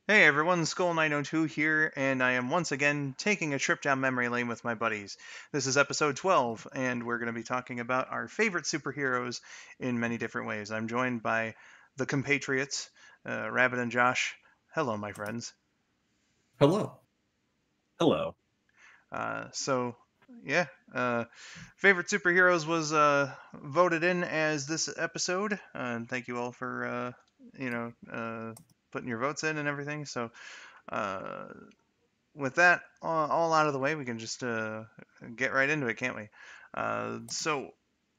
Hey everyone, Skull902 here, and I am once again taking a trip down memory lane with my buddies. This is episode 12, and we're going to be talking about our favorite superheroes in many different ways. I'm joined by the compatriots, Rabid and Josh. Hello, my friends. Hello. Hello. Uh, so, yeah, uh, favorite superheroes was voted in as this episode, and thank you all for, putting your votes in and everything. So, uh, with that all out of the way, we can just get right into it, can't we? So,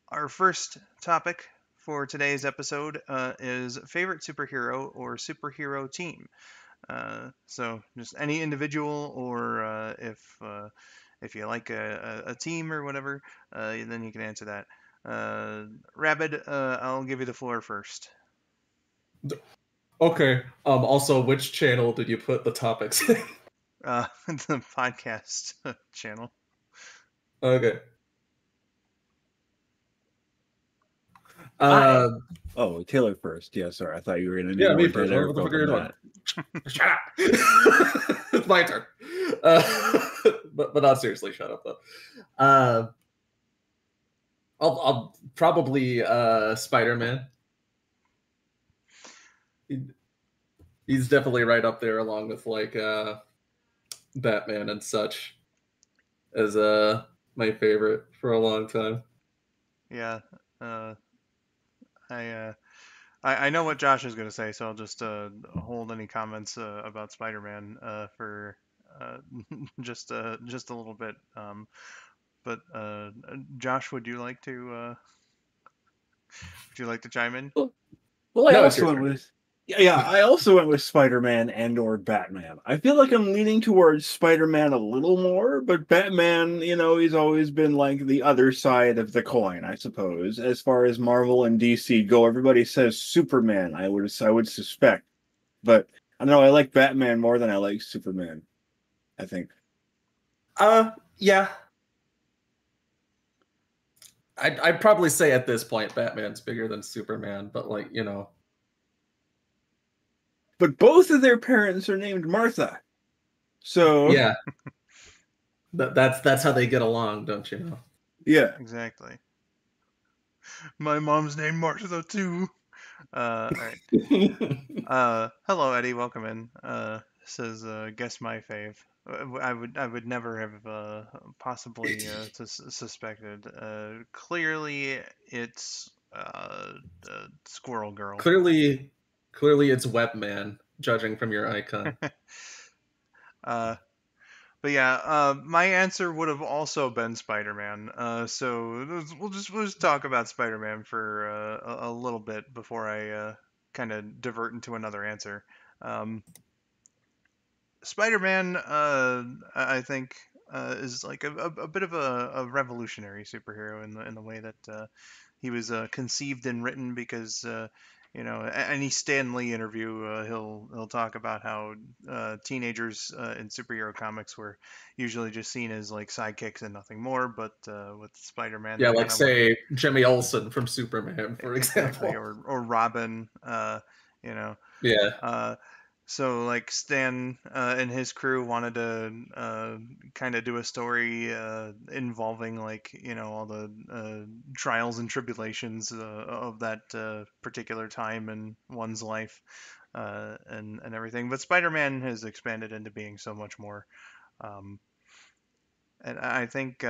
our first topic for today's episode is favorite superhero or superhero team. So, just any individual, or if you like a team or whatever, then you can answer that. Rabid, I'll give you the floor first. Okay. Also, which channel did you put the topics in? The podcast channel. Okay. Hi. Uh, Oh, Taylor first. Yeah, sorry. I thought you were going to do yeah, more me first. Taylor. What the fuck are Welcome you doing? that. Shut up. It's my turn. But not seriously. Shut up though. Uh, I'll probably Spider-Man. He- He's definitely right up there, along with like Batman and such, as my favorite for a long time. Yeah. Uh, I, uh, I know what Josh is going to say, so I'll just hold any comments about Spider-Man for uh, just a little bit. But Josh, would you like to chime in? Well, well, I No, it's also your went turn. with yeah. I also went with Spider-Man and or Batman. I feel like I'm leaning towards Spider-Man a little more, but Batman, he's always been like the other side of the coin, I suppose. As far as Marvel and DC go, everybody says Superman. I would suspect, but I don't know. I like Batman more than I like Superman. I think. Yeah, I'd probably say at this point Batman's bigger than Superman, but like, But both of their parents are named Martha. So, yeah, that's how they get along, don't you know? yeah. Exactly. My mom's named Martha too. All right. Hello, Eddie. Welcome in. Says, guess my fave. I would never have possibly suspected. Clearly, it's Squirrel Girl. Clearly it's Webman, judging from your icon. uh, but yeah, my answer would have also been Spider-Man. So we'll just talk about Spider-Man for a little bit before I kind of divert into another answer. Um, Spider-Man, I think, is like a bit of a revolutionary superhero in the way that he was conceived and written because any Stan Lee interview he'll talk about how teenagers in superhero comics were usually just seen as like sidekicks and nothing more, but with Spider-Man Yeah, they like kind of look say Jimmy Olsen from Superman, for exactly, example. or Robin, you know. Yeah. Uh, so like Stan and his crew wanted to kind of do a story involving like all the trials and tribulations of that particular time in one's life and everything. But Spider-Man has expanded into being so much more. Um, and I think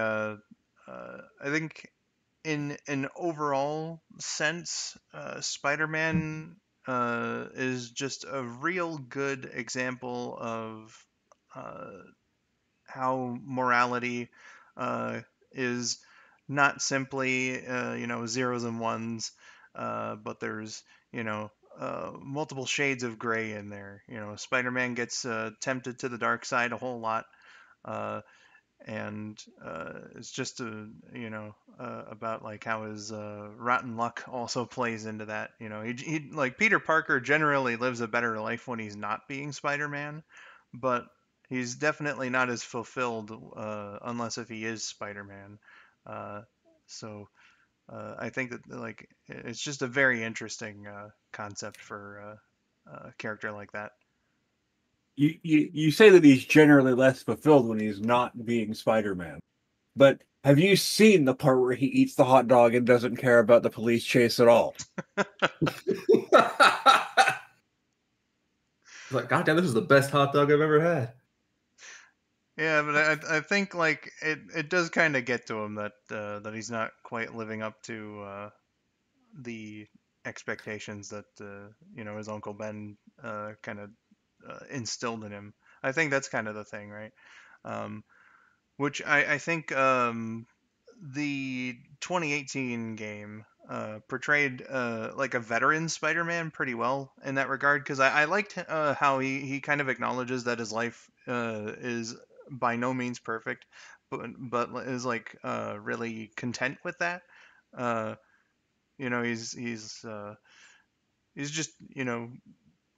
in an overall sense, Spider-Man is just a real good example of uh, how morality uh, is not simply zeros and ones, but there's multiple shades of gray in there. Spider-Man gets tempted to the dark side a whole lot. Uh, and it's just about like how his rotten luck also plays into that. He like Peter Parker generally lives a better life when he's not being Spider-Man, but he's definitely not as fulfilled unless if he is Spider-Man. uh, so I think that like it's just a very interesting concept for a character like that. you say that he's generally less fulfilled when he's not being Spider-Man. But have you seen the part where he eats the hot dog and doesn't care about the police chase at all? Like, God damn, this is the best hot dog I've ever had. Yeah, but I think like it does kind of get to him that that he's not quite living up to the expectations that his Uncle Ben kind of instilled in him. I think that's kind of the thing, right? Um, which I think the 2018 game portrayed like a veteran Spider-Man pretty well in that regard because I liked how he kind of acknowledges that his life is by no means perfect, but is like really content with that. Uh, he's just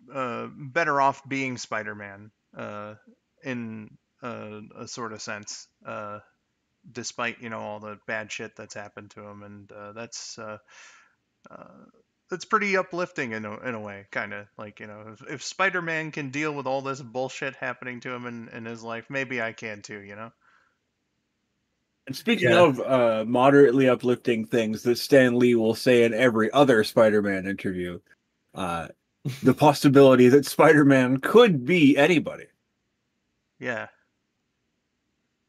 better off being Spider-Man in a sort of sense. Despite all the bad shit that's happened to him, and uh, that's pretty uplifting in a way, kind of like if Spider-Man can deal with all this bullshit happening to him in his life, maybe I can too. And speaking Yeah. of moderately uplifting things that Stan Lee will say in every other Spider-Man interview, uh, the possibility that Spider-Man could be anybody. Yeah,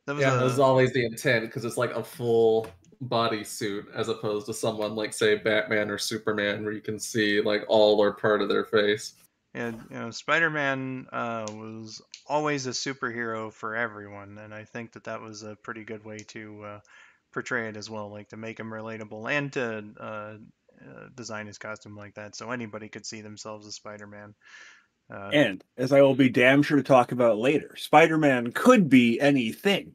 that was Yeah, that's a always the intent because it's like a full body suit as opposed to someone like, say, Batman or Superman, where you can see like all or part of their face. and Spider-Man was always a superhero for everyone, and I think that was a pretty good way to portray it as well, like to make him relatable and to design his costume like that so anybody could see themselves as Spider-Man. Uh, And as I will be damn sure to talk about later, Spider-Man could be anything.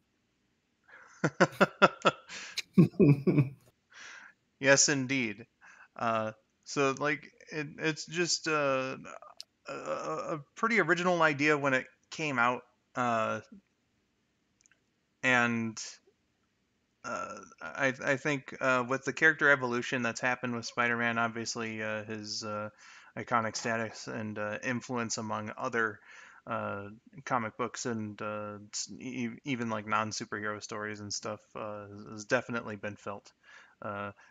yes, indeed. Uh, so like it's just a pretty original idea when it came out, and I think with the character evolution that's happened with Spider-Man, obviously his iconic status and influence among other uh, comic books and even like non-superhero stories and stuff has definitely been felt.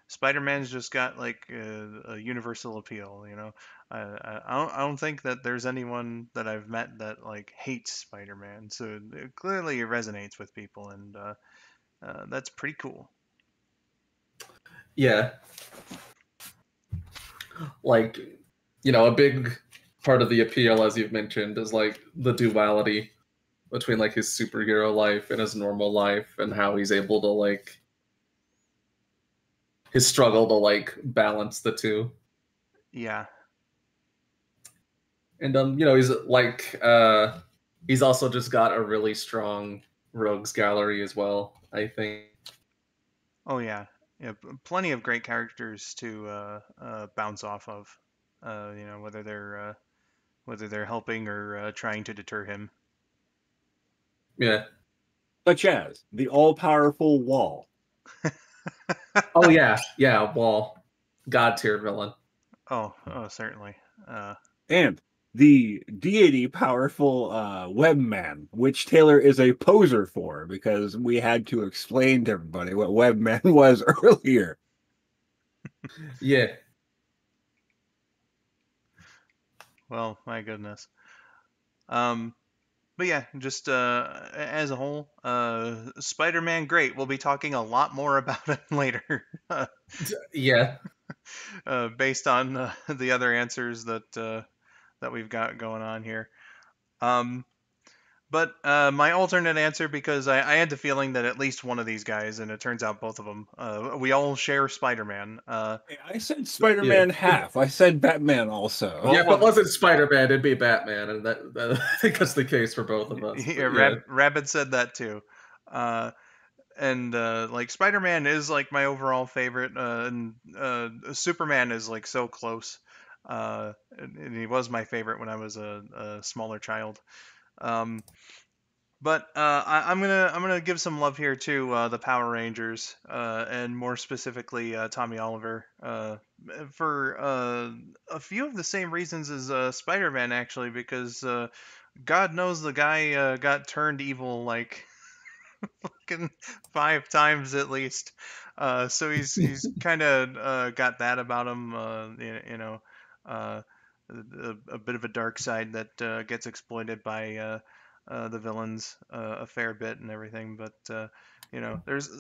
Spider-Man's just got like a universal appeal. I don't think that there's anyone that I've met that like hates Spider-Man, so clearly it resonates with people, and that's pretty cool. Yeah, like a big part of the appeal, as you've mentioned, is like the duality between like his superhero life and his normal life, and how he's able to like his struggle to like balance the two. Yeah. And he's also just got a really strong rogues gallery as well, I think. Oh yeah. Yeah. Plenty of great characters to bounce off of. Whether they're helping or trying to deter him. Yeah. Such as the all-powerful Wall. Oh yeah, yeah, Wall. God tier villain. Oh, certainly. Uh, And the deity powerful Webman, which Taylor is a poser for because we had to explain to everybody what Webman was earlier. Yeah. well, my goodness. Um, but yeah, just as a whole, Spider-Man, great. We'll be talking a lot more about it later, Yeah. based on the other answers that we've got going on here. Um, But my alternate answer, because I had the feeling that at least one of these guys, and it turns out both of them, we all share Spider-Man. I said Yeah. Spider-Man half. I said Batman also. Well, Yeah, if it well, wasn't Spider-Man, it'd be Batman, and I think that's the case for both of us. yeah, But yeah. Rabid said that too. Uh, and like Spider-Man is like my overall favorite, and Superman is like so close. And he was my favorite when I was a smaller child. Um, But I'm gonna give some love here to the Power Rangers, and more specifically Tommy Oliver, for a few of the same reasons as Spider-Man, actually, because God knows the guy got turned evil like fucking 5 times at least. So he's kind of got that about him. Uh, a bit of a dark side that gets exploited by the villains a fair bit and everything. But there's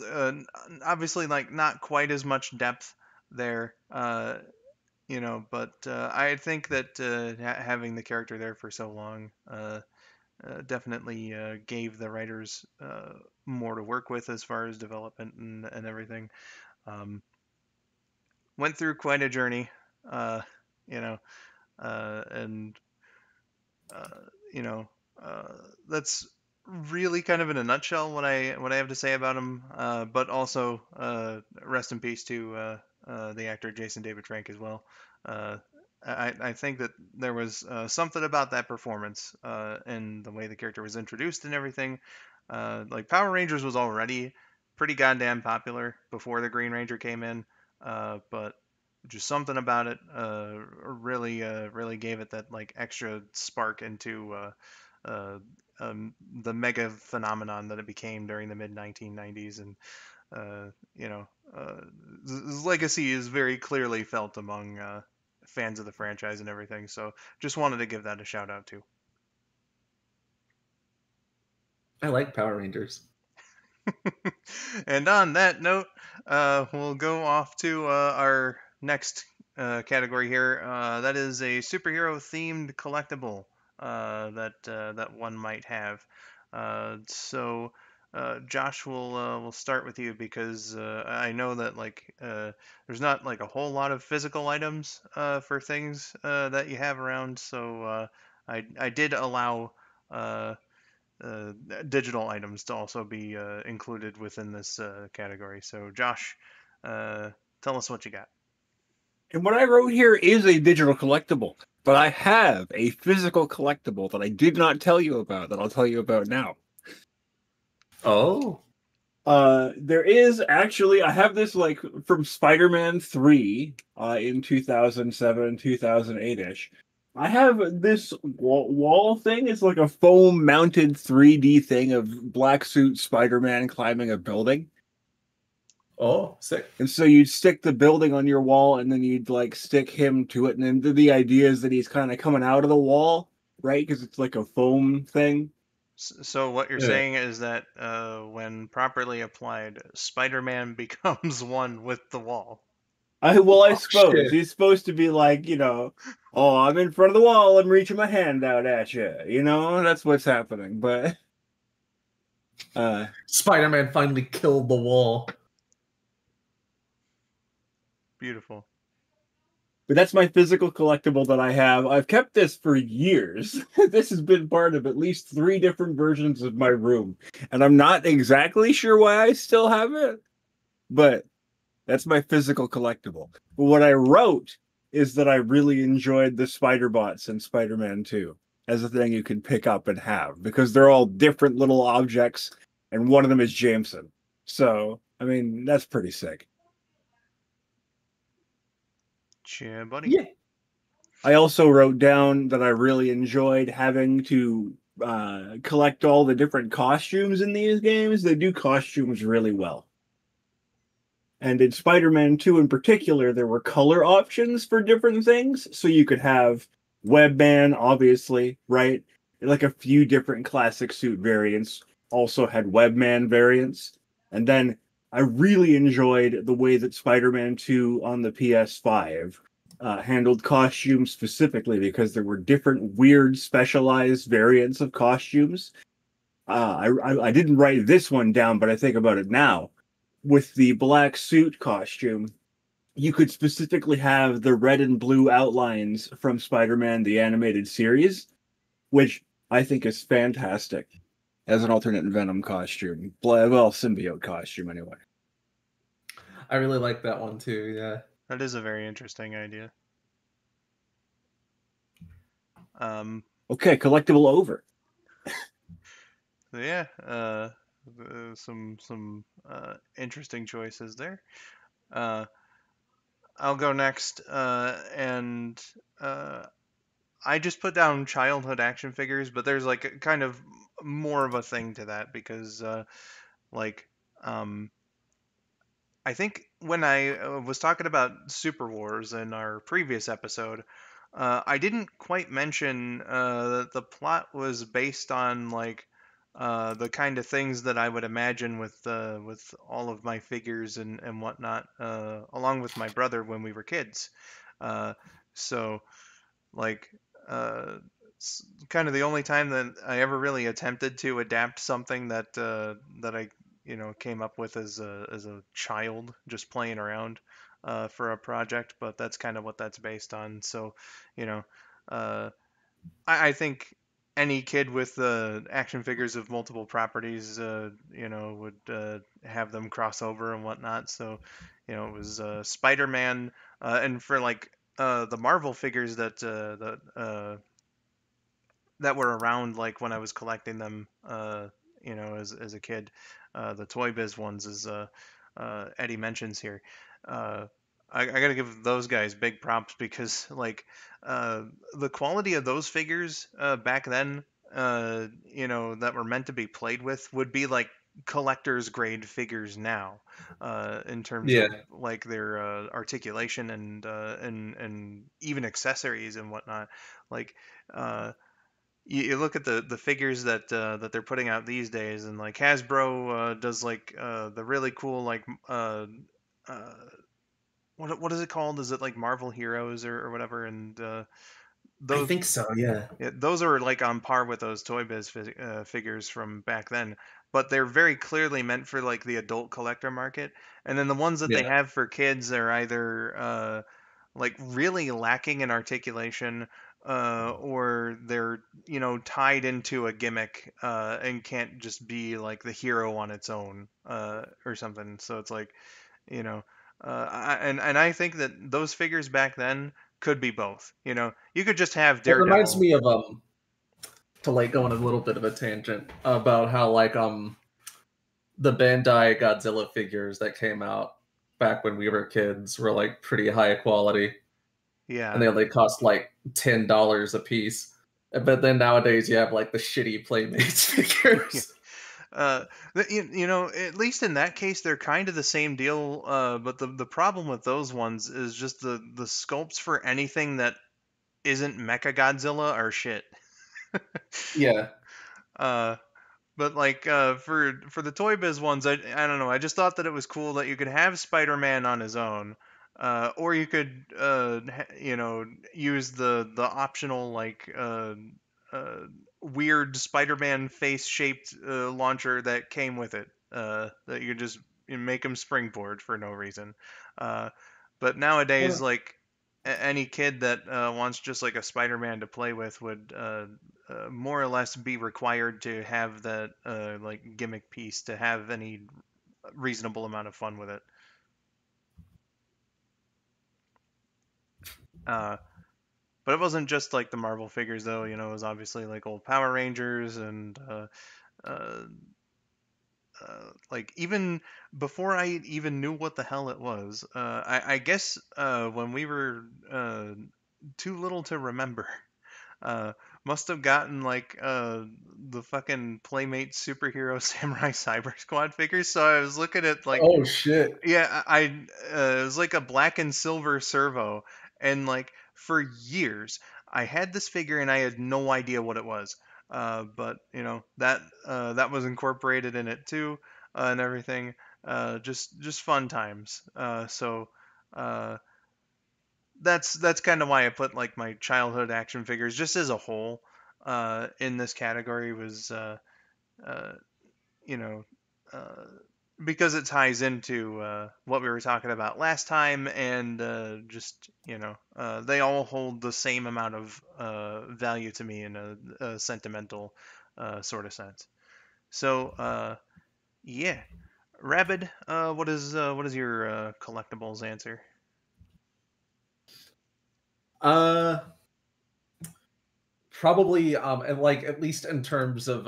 obviously like not quite as much depth there. But I think that having the character there for so long definitely gave the writers more to work with as far as development and everything. Um, Went through quite a journey, uh, you know, and uh, you know, uh, that's really kind of in a nutshell what I have to say about him. But also, rest in peace to the actor Jason David Frank as well. Uh, I think that there was something about that performance and the way the character was introduced and everything. Like Power Rangers was already pretty goddamn popular before the Green Ranger came in, but just something about it really gave it that like extra spark into the mega phenomenon that it became during the mid 1990s. And uh, you know his legacy is very clearly felt among fans of the franchise and everything, so just wanted to give that a shout out too. I like Power Rangers. And on that note, we'll go off to our next category here. That is a superhero themed collectible that one might have. Josh, we'll start with you because I know that there's not like a whole lot of physical items for things that you have around. So I did allow. Uh, uh, Digital items to also be included within this category. So, Josh, uh, tell us what you got. And what I wrote here is a digital collectible, but I have a physical collectible that I did not tell you about that I'll tell you about now. Oh, There is actually, I have this like from Spider-Man 3 in 2007, 2008-ish. I have this wall thing. It's like a foam mounted 3D thing of black suit Spider-Man climbing a building. oh, sick. And so you'd stick the building on your wall and then you'd like stick him to it. And then the idea is that he's kind of coming out of the wall, right? Because it's like a foam thing. So, what you're Yeah. saying is that when properly applied, Spider-Man becomes one with the wall. I Oh suppose shit. he's supposed to be like, oh, I'm in front of the wall. I'm reaching my hand out at you. That's what's happening. But, uh, Spider-Man finally killed the wall. Beautiful. but that's my physical collectible that I have. I've kept this for years. This has been part of at least 3 different versions of my room, and I'm not exactly sure why I still have it. But that's my physical collectible. But what I wrote is that I really enjoyed the Spider Bots in Spider-Man 2 as a thing you can pick up and have because they're all different little objects, and one of them is Jameson. So, I mean, that's pretty sick. Cheer, buddy. Yeah. I also wrote down that I really enjoyed having to collect all the different costumes in these games. They do costumes really well. And in Spider-Man 2 in particular, there were color options for different things. So you could have Webman, obviously, right? Like a few different classic suit variants also had Webman variants. And then I really enjoyed the way that Spider-Man 2 on the PS5 handled costumes specifically because there were different weird specialized variants of costumes. I didn't write this one down, but I think about it now with the black suit costume, you could specifically have the red and blue outlines from Spider-Man the animated series, which I think is fantastic as an alternate Venom costume. Well, symbiote costume anyway. I really like that one too. Yeah. That is a very interesting idea. Um, Okay, collectible over. so yeah, some interesting choices there. Uh, I'll go next, and I just put down childhood action figures, but there's like a kind of more of a thing to that because like um I think when I was talking about Super Wars in our previous episode, I didn't quite mention that the plot was based on like the kind of things that I would imagine with all of my figures and whatnot, along with my brother when we were kids. Uh, so like it's kind of the only time that I ever really attempted to adapt something that I came up with as a child just playing around for a project, but that's kind of what that's based on. So, you know, uh, I think any kid with action figures of multiple properties, would have them cross over and whatnot. So, it was Spider-Man, and for like the Marvel figures that were around like when I was collecting them, as a kid. The Toy Biz ones, as Eddie mentions here. Uh, I gotta give those guys big props because like uh, the quality of those figures back then, that were meant to be played with would be like collector's grade figures now, in terms Yeah. of like their articulation and even accessories and whatnot. Like you look at the figures that they're putting out these days, and like Hasbro does like the really cool like uh, what is it called? Is it like Marvel Heroes or whatever? And I those think so, yeah. yeah, those are like on par with those Toy Biz figures from back then, but they're very clearly meant for like the adult collector market. And then the ones that they Yeah. have for kids are either like really lacking in articulation, or they're tied into a gimmick and can't just be like the hero on its own, or something. So it's like you know and I think that those figures back then could be both. You could just have It reminds Daredevil. me of to like go on a little bit of a tangent about how like the Bandai Godzilla figures that came out back when we were kids were like pretty high quality, and Yeah. they only cost like $10 a piece. But then nowadays you have like the shitty Playmates Yeah. figures. uh at least in that case they're kind of the same deal, but the problem with those ones is just the sculpts for anything that isn't Mecha Godzilla are shit. Yeah. uh But like for the Toy Biz ones, I don't know. I just thought that it was cool that you could have Spider-Man on his own, or you could use the optional like uh, weird Spider-Man face-shaped launcher that came with it. That you could just make him springboard for no reason. Uh, but nowadays, Well, like any kid that wants just like a Spider-Man to play with would more or less be required to have that like gimmick piece to have any reasonable amount of fun with it. Uh, but it wasn't just like the Marvel figures though. It was obviously like old Power Rangers and uh, like even before I even knew what the hell it was. I guess when we were too little to remember. Uh, must have gotten like the fucking Playmate superhero Samurai Cyber Squad figures. So I was looking at like, oh shit. yeah, it was like a black and silver servo, and like for years I had this figure and I had no idea what it was. But that was incorporated in it too, and everything. Just fun times. So. Uh, that's kind of why I put like my childhood action figures just as a whole in this category was uh, you know uh, because it ties into what we were talking about last time, and just they all hold the same amount of value to me in a sentimental sort of sense. So yeah, Rabid, what is your collectibles answer? Uh Probably and like at least in terms of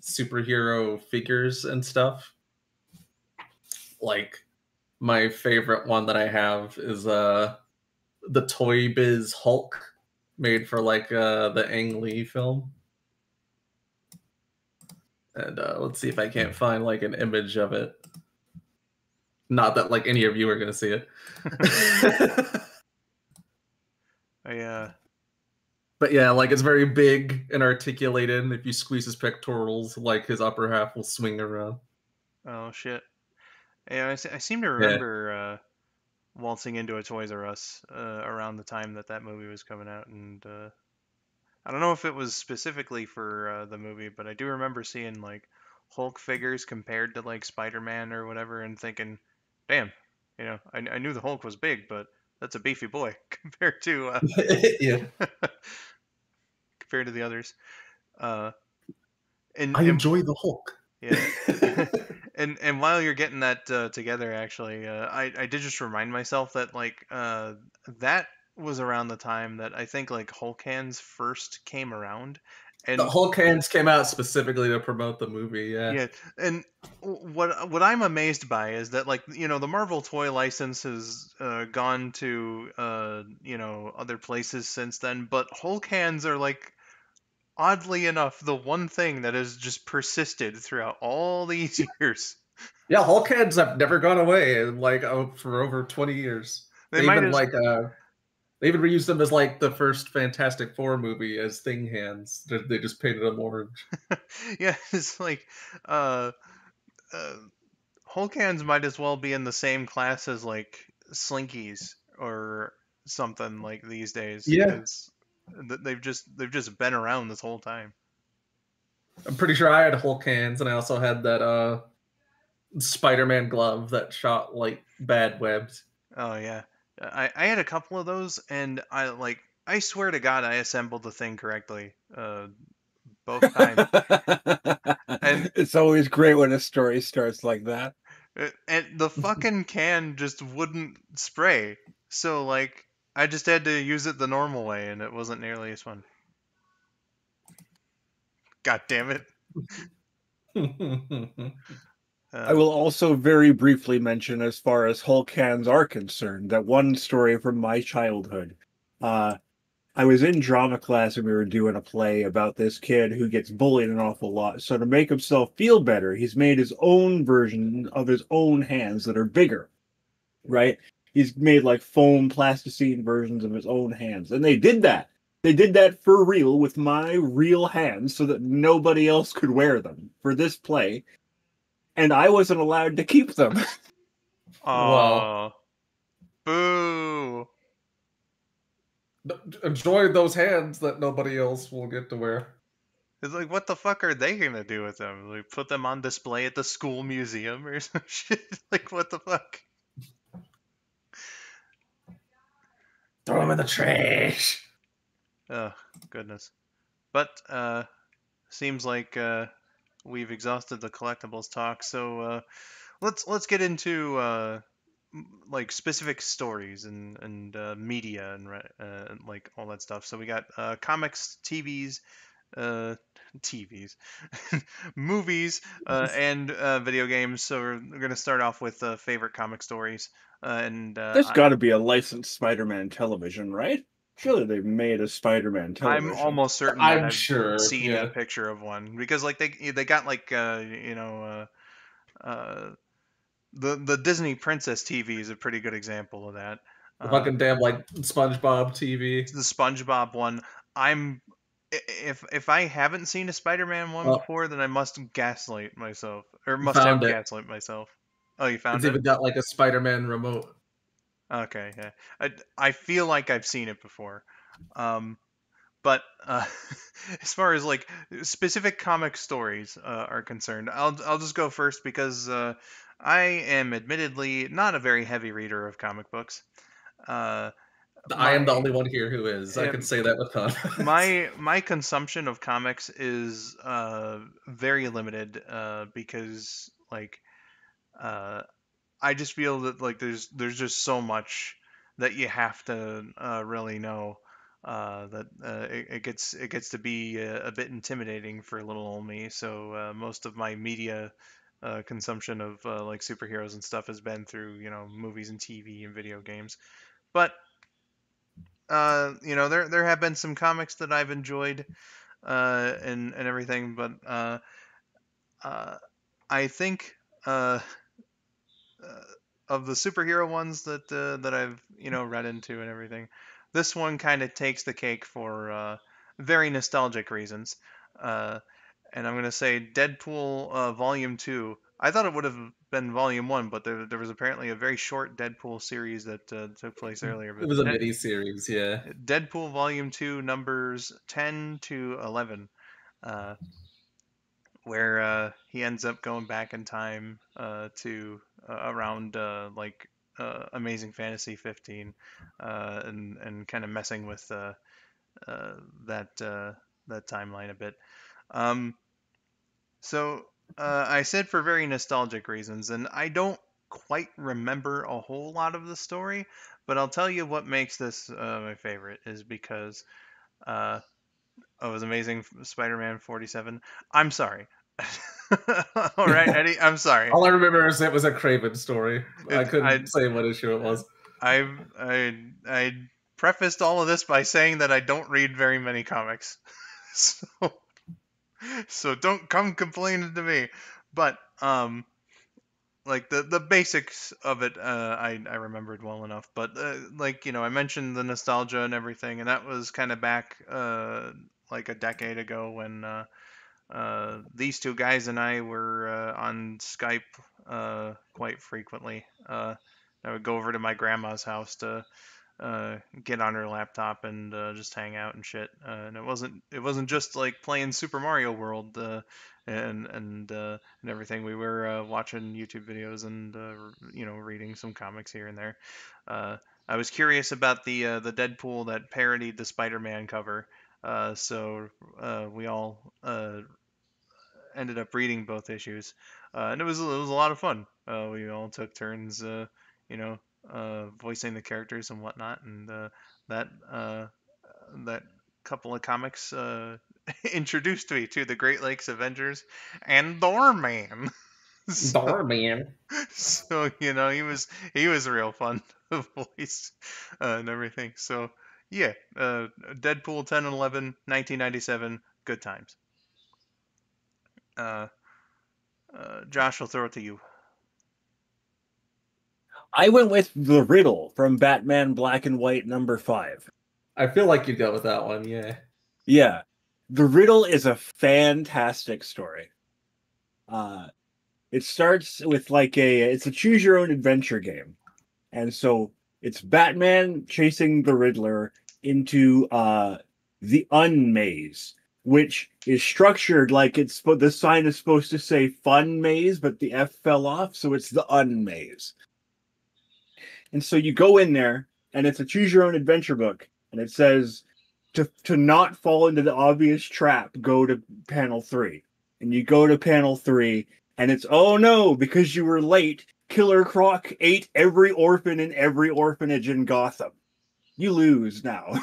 superhero figures and stuff, like my favorite one that I have is the Toy Biz Hulk made for like the Ang Lee film. And let's see if I can't find like an image of it. Not that like any of you are gonna see it. I But yeah, like it's very big and articulated. And if you squeeze his pectorals, like his upper half will swing around. oh shit. Yeah, I seem to Yeah. remember waltzing into a Toys R Us around the time that that movie was coming out, and I don't know if it was specifically for the movie, but I do remember seeing like Hulk figures compared to like Spider-Man or whatever, and thinking, "Damn, I knew the Hulk was big, but that's a beefy boy compared to Yeah. compared to the others." Uh, and I and enjoy the Hulk. yeah, and while you're getting that together, actually, I did just remind myself that like that was around the time that I think like Hulk hands first came around, The and Hulk hands came out specifically to promote the movie. Yeah. yeah, and what I'm amazed by is that like the Marvel toy license has gone to other places since then, but Hulk hands are like oddly enough the one thing that has just persisted throughout all these years. Yeah, Hulk hands have never gone away in like for over 20 years. They They might even as like they even reused them as like the first Fantastic Four movie as thing hands. They just painted them orange. yeah, it's like uh, uh, Hulk hands might as well be in the same class as like Slinkies or something like these days Yeah. because they've just been around this whole time. I'm pretty sure I had Hulk hands and I also had that Spider-Man glove that shot like bad webs. Oh yeah, I had a couple of those, and I swear to God I assembled the thing correctly both times, and It's always great when a story starts like that. and the fucking can just wouldn't spray, so like I just had to use it the normal way, and it wasn't nearly as fun. God damn it. I Uh, will also very briefly mention, as far as Hulk hands are concerned, that one story from my childhood. Uh, I was in drama class and we were doing a play about this kid who gets bullied an awful lot. So to make himself feel better, he's made his own version of his own hands that are bigger, right? He's made like foam plasticine versions of his own hands. And they did that. They did that for real with my real hands so that nobody else could wear them for this play. And I wasn't allowed to keep them. Well, oh, boo. enjoy those hands that nobody else will get to wear. It's like, what the fuck are they gonna do with them? Like, put them on display at the school museum or some shit? Like, what the fuck? Throw them in the trash. Oh, goodness. But, seems like, we've exhausted the collectibles talk, so, let's get into, like, specific stories and media and, like, all that stuff. So we got, comics, TVs, uh, TVs, movies, and video games. So we're gonna start off with favorite comic stories, and There's got to be a licensed Spider-Man television, right? Surely they've made a Spider-Man I'm television. almost certain that I'm I've sure. seen a Yeah. picture of one because like they got like the Disney Princess TV is a pretty good example of that. The Uh, fucking damn like SpongeBob TV. the SpongeBob one. I'm if I haven't seen a Spider-Man one Oh, before, then I must gaslight myself or you must have found it. gaslight myself. Oh, you It's found it? even got like a Spider-Man remote. Okay, yeah. I feel like I've seen it before. Um, but as far as like specific comic stories are concerned, I'll just go first because I am admittedly not a very heavy reader of comic books. Uh, I am the my only one here who is. I can say that with confidence. my consumption of comics is very limited because like uh, I just feel that like there's just so much that you have to really know that it gets to be a bit intimidating for little old me. So most of my media consumption of like superheroes and stuff has been through movies and TV and video games. But there have been some comics that I've enjoyed, and everything, but uh, I think uh, of the superhero ones that I've read into and everything, this one kind of takes the cake for very nostalgic reasons. Uh, and I'm gonna say Deadpool Volume 2. I thought it would have been Volume 1, but there was apparently a very short Deadpool series that took place earlier. It But was a mini series, yeah. Deadpool Volume 2, numbers 10 to 11. Uh, where he ends up going back in time to around Amazing Fantasy 15, and kind of messing with uh, that that timeline a bit. Um, so I said for very nostalgic reasons, and I don't quite remember a whole lot of the story, but I'll tell you what makes this my favorite is because uh, of his Amazing Spider-Man 47. I'm sorry. All right, Eddie. I'm sorry. All I remember is it was a Craven story. I It, couldn't say what issue it was. I prefaced all of this by saying that I don't read very many comics, so don't come complaining to me. But like the basics of it, I remembered well enough. But I mentioned the nostalgia and everything, and that was kind of back like a decade ago when these two guys and I were on Skype quite frequently. I would go over to my grandma's house to get on her laptop and just hang out and shit. And it wasn't just like playing Super Mario World and everything. We were watching YouTube videos and reading some comics here and there. Uh, I was curious about the Deadpool that parodied the Spider-Man cover. So we all ended up reading both issues, and it was a lot of fun. We all took turns, you know, voicing the characters and whatnot, and that uh, that couple of comics introduced me to the Great Lakes Avengers and Doorman. so, Darman. so he was real fun to voice and everything. So yeah, Deadpool 10 and 11, 1997, good times. Uh, Josh, I'll throw it to you. I went with the Riddle from Batman Black and White #5. I feel like you'd go with that one, yeah. Yeah, the Riddle is a fantastic story. It starts with it's a choose your own adventure game, and so it's Batman chasing the Riddler into the Unmaze, which is structured like the sign is supposed to say Fun Maze, but the F fell off, so it's the Unmaze. And so you go in there, and it's a choose your own adventure book, and it says to not fall into the obvious trap, go to panel 3. And you go to panel 3, and it's, oh no, because you were late, Killer Croc ate every orphan in every orphanage in Gotham. You lose now.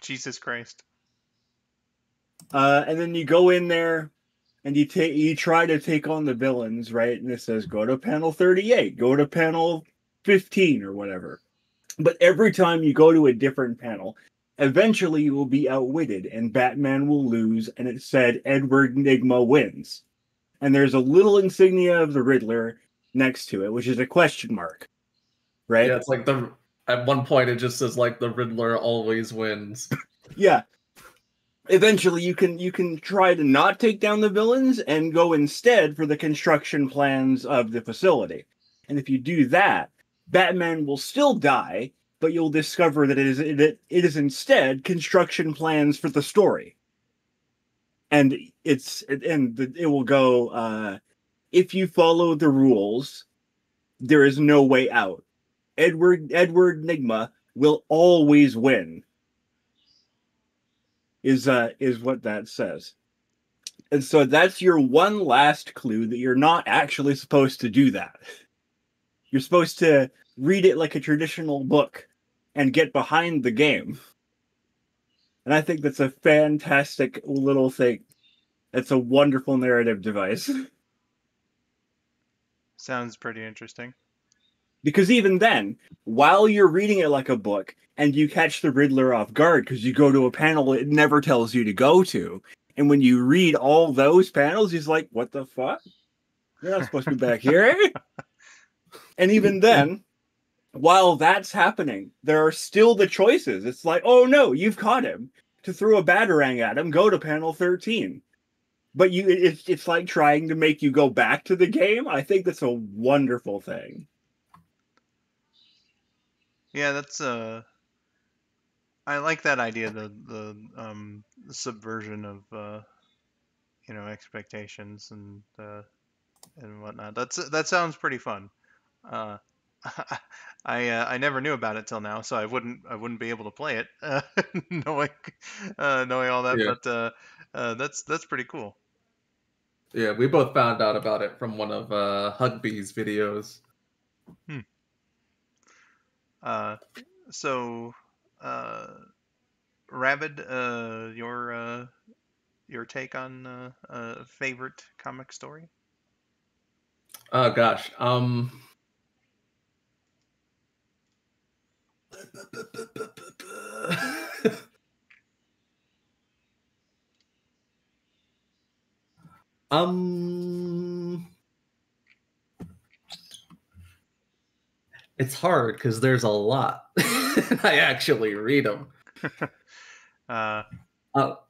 Jesus Christ. And then you go in there, and you try to take on the villains, right? And it says, go to panel 38, go to panel 15 or whatever. But every time you go to a different panel, eventually you will be outwitted and Batman will lose. And it said Edward Nygma wins. And there's a little insignia of the Riddler next to it, which is a question mark, right? Yeah, it's like at one point it just says like the Riddler always wins. Yeah. Eventually you can try to not take down the villains and go instead for the construction plans of the facility. And if you do that, Batman will still die, but you'll discover that it is instead construction plans for the story. And it will go, if you follow the rules, there is no way out. Edward Nygma will always win. Is what that says. And so that's your one last clue that you're not actually supposed to do that. You're supposed to read it like a traditional book and get behind the game. And I think that's a fantastic little thing. It's a wonderful narrative device. Sounds pretty interesting. Because even then, while you're reading it like a book and you catch the Riddler off guard because you go to a panel it never tells you to go to, and when you read all those panels, he's like, what the fuck? You're not supposed to be back here, eh? And even then, while that's happening, there are still the choices. It's like, oh no, you've caught him. To throw a batarang at him, go to panel 13. But it's like trying to make you go back to the game. I think that's a wonderful thing. Yeah, that's I like that idea, the subversion of expectations and whatnot. That sounds pretty fun. Uh, I never knew about it till now, so I wouldn't be able to play it knowing knowing all that. Yeah. But that's pretty cool. Yeah, we both found out about it from one of Hugbee's videos. Uh, so, Rabid, your take on favorite comic story? Oh gosh. Um, it's hard because there's a lot. I actually read them. Uh, well,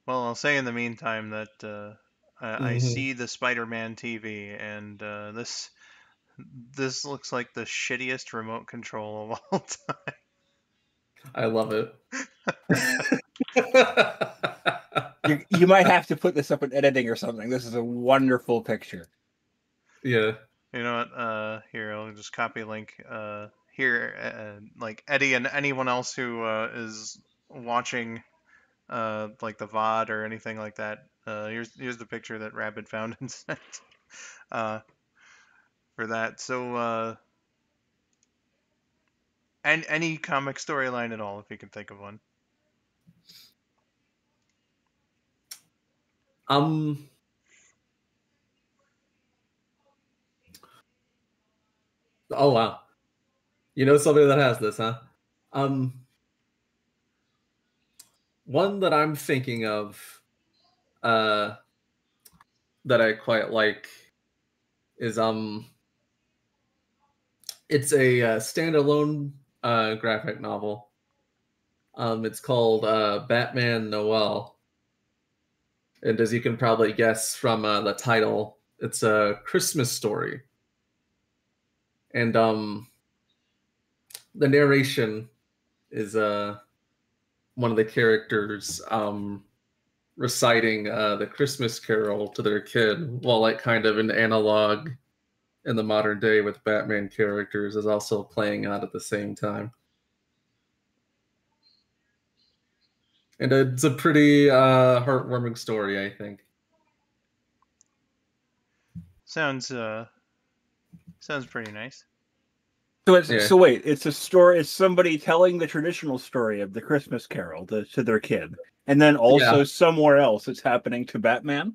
I'll say in the meantime that I see the Spider-Man TV, and this looks like the shittiest remote control of all time. I love it. You might have to put this up in editing or something. This is a wonderful picture. Yeah. You know what? Here, I'll just copy a link. Here, like Eddie and anyone else who is watching, like the VOD or anything like that. Here's the picture that Rabid found and sent for that. So, and any comic storyline at all, if you can think of one. Oh wow. You know somebody that has this, huh? One that I'm thinking of that I quite like is it's a standalone graphic novel. It's called Batman Noel. And as you can probably guess from the title, it's a Christmas story. And the narration is one of the characters reciting the Christmas Carol to their kid, while like kind of an analog in the modern day with Batman characters is also playing out at the same time. And it's a pretty heartwarming story, I think. Sounds pretty nice. So wait, it's a story. It's somebody telling the traditional story of the Christmas Carol to their kid, and then also somewhere else it's happening to Batman.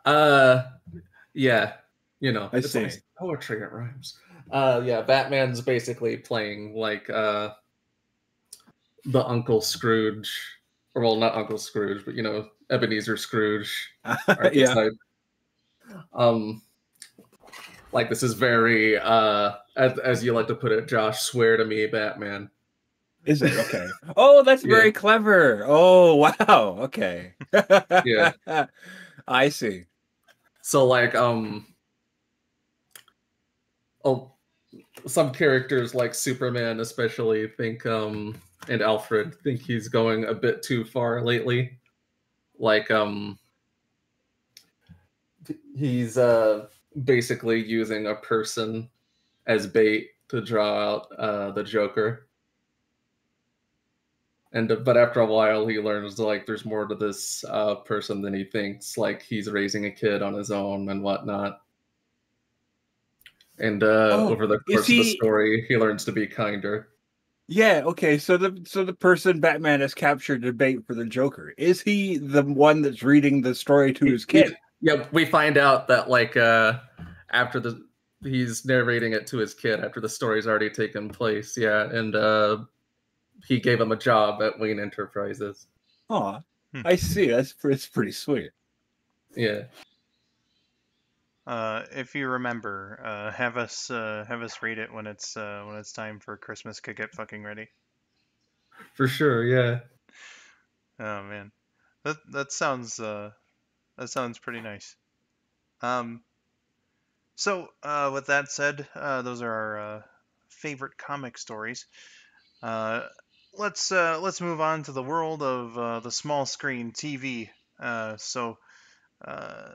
Yeah, you know, I it's see. like poetry, it rhymes. Yeah, Batman's basically playing like the Uncle Scrooge, or well, not Uncle Scrooge, but you know, Ebenezer Scrooge archetype. Like this is very, as you like to put it, Josh, swear to me, Batman. Is it? Okay. Oh, that's very clever. Oh, wow. Okay. Yeah. I see. So like, some characters like Superman especially think, and Alfred think he's going a bit too far lately. Like, he's basically using a person as bait to draw out the Joker. But after a while, he learns like there's more to this person than he thinks. Like he's raising a kid on his own and whatnot. And over the course of the story, he learns to be kinder. Yeah. Okay. So the person Batman has captured to bait for the Joker, is he the one that's reading the story to his kid? Yeah. We find out that like after he's narrating it to his kid after the story's already taken place. Yeah, and he gave him a job at Wayne Enterprises. Oh, Hmm. I see. It's pretty sweet. Yeah. If you remember, have us read it when it's time for Christmas to get fucking ready. For sure, yeah. Oh man, that sounds pretty nice. So with that said, those are our favorite comic stories. Uh, let's move on to the world of the small screen TV. So uh,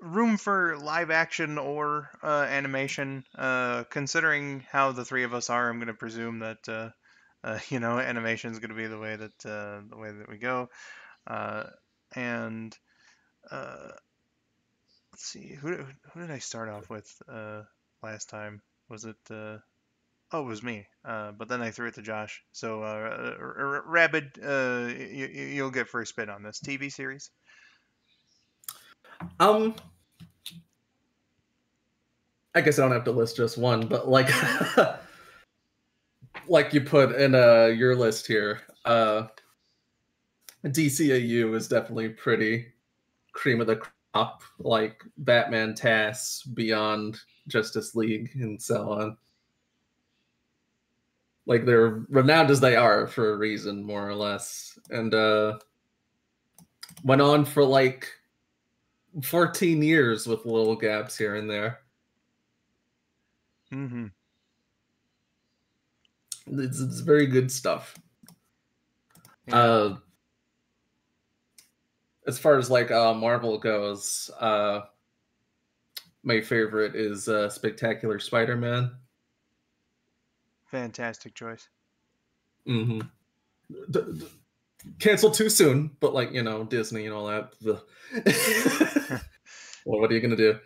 room for live action or animation. Considering how the three of us are, I'm going to presume that animation is going to be the way that we go. Uh, and let's see, who did I start off with last time? Was it? Oh, it was me. But then I threw it to Josh. So, Rabid, you'll get first spin on this TV series. Um, I guess I don't have to list just one, but like, like you put in your list here, DCAU is definitely pretty cream of the crop, like Batman, TAS, Beyond, Justice League, and so on. Like they're renowned as they are for a reason, more or less, and went on for like 14 years with little gaps here and there. Mm-hmm. It's very good stuff. Yeah. As far as like Marvel goes, my favorite is Spectacular Spider-Man. Fantastic choice. Mm-hmm. Canceled too soon, but like Disney and all that. Well, what are you gonna do?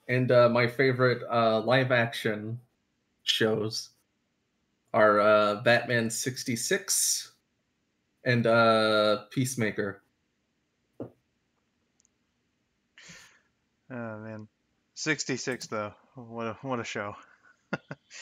And my favorite live action shows are Batman 66 and Peacemaker. Oh man, 66 though. What a show.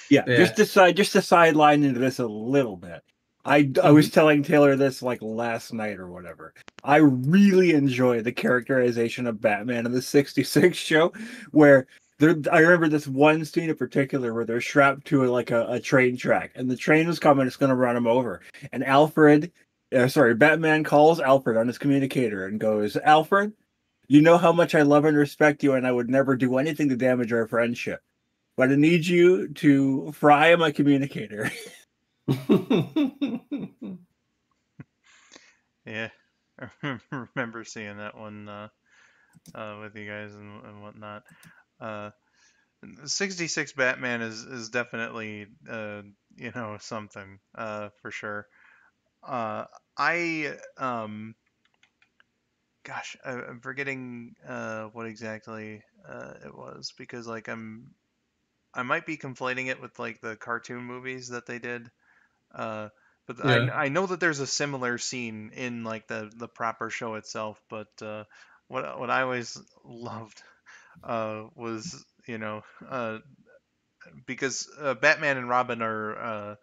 Yeah, Yeah. just to sideline into this a little bit. I was telling Taylor this like last night or whatever. I really enjoy the characterization of Batman in the 66 show where I remember this one scene in particular where they're strapped to a train track and the train was coming, it's going to run them over. And Batman calls Alfred on his communicator and goes, "Alfred, you know how much I love and respect you and I would never do anything to damage our friendship. But I need you to fry my communicator." Yeah, I remember seeing that one with you guys and whatnot. 66 Batman is definitely something for sure. Uh, I gosh, I'm forgetting what exactly it was because like I might be conflating it with like the cartoon movies that they did. Uh, but Yeah. I know that there's a similar scene in like the proper show itself. But what I always loved was because Batman and Robin are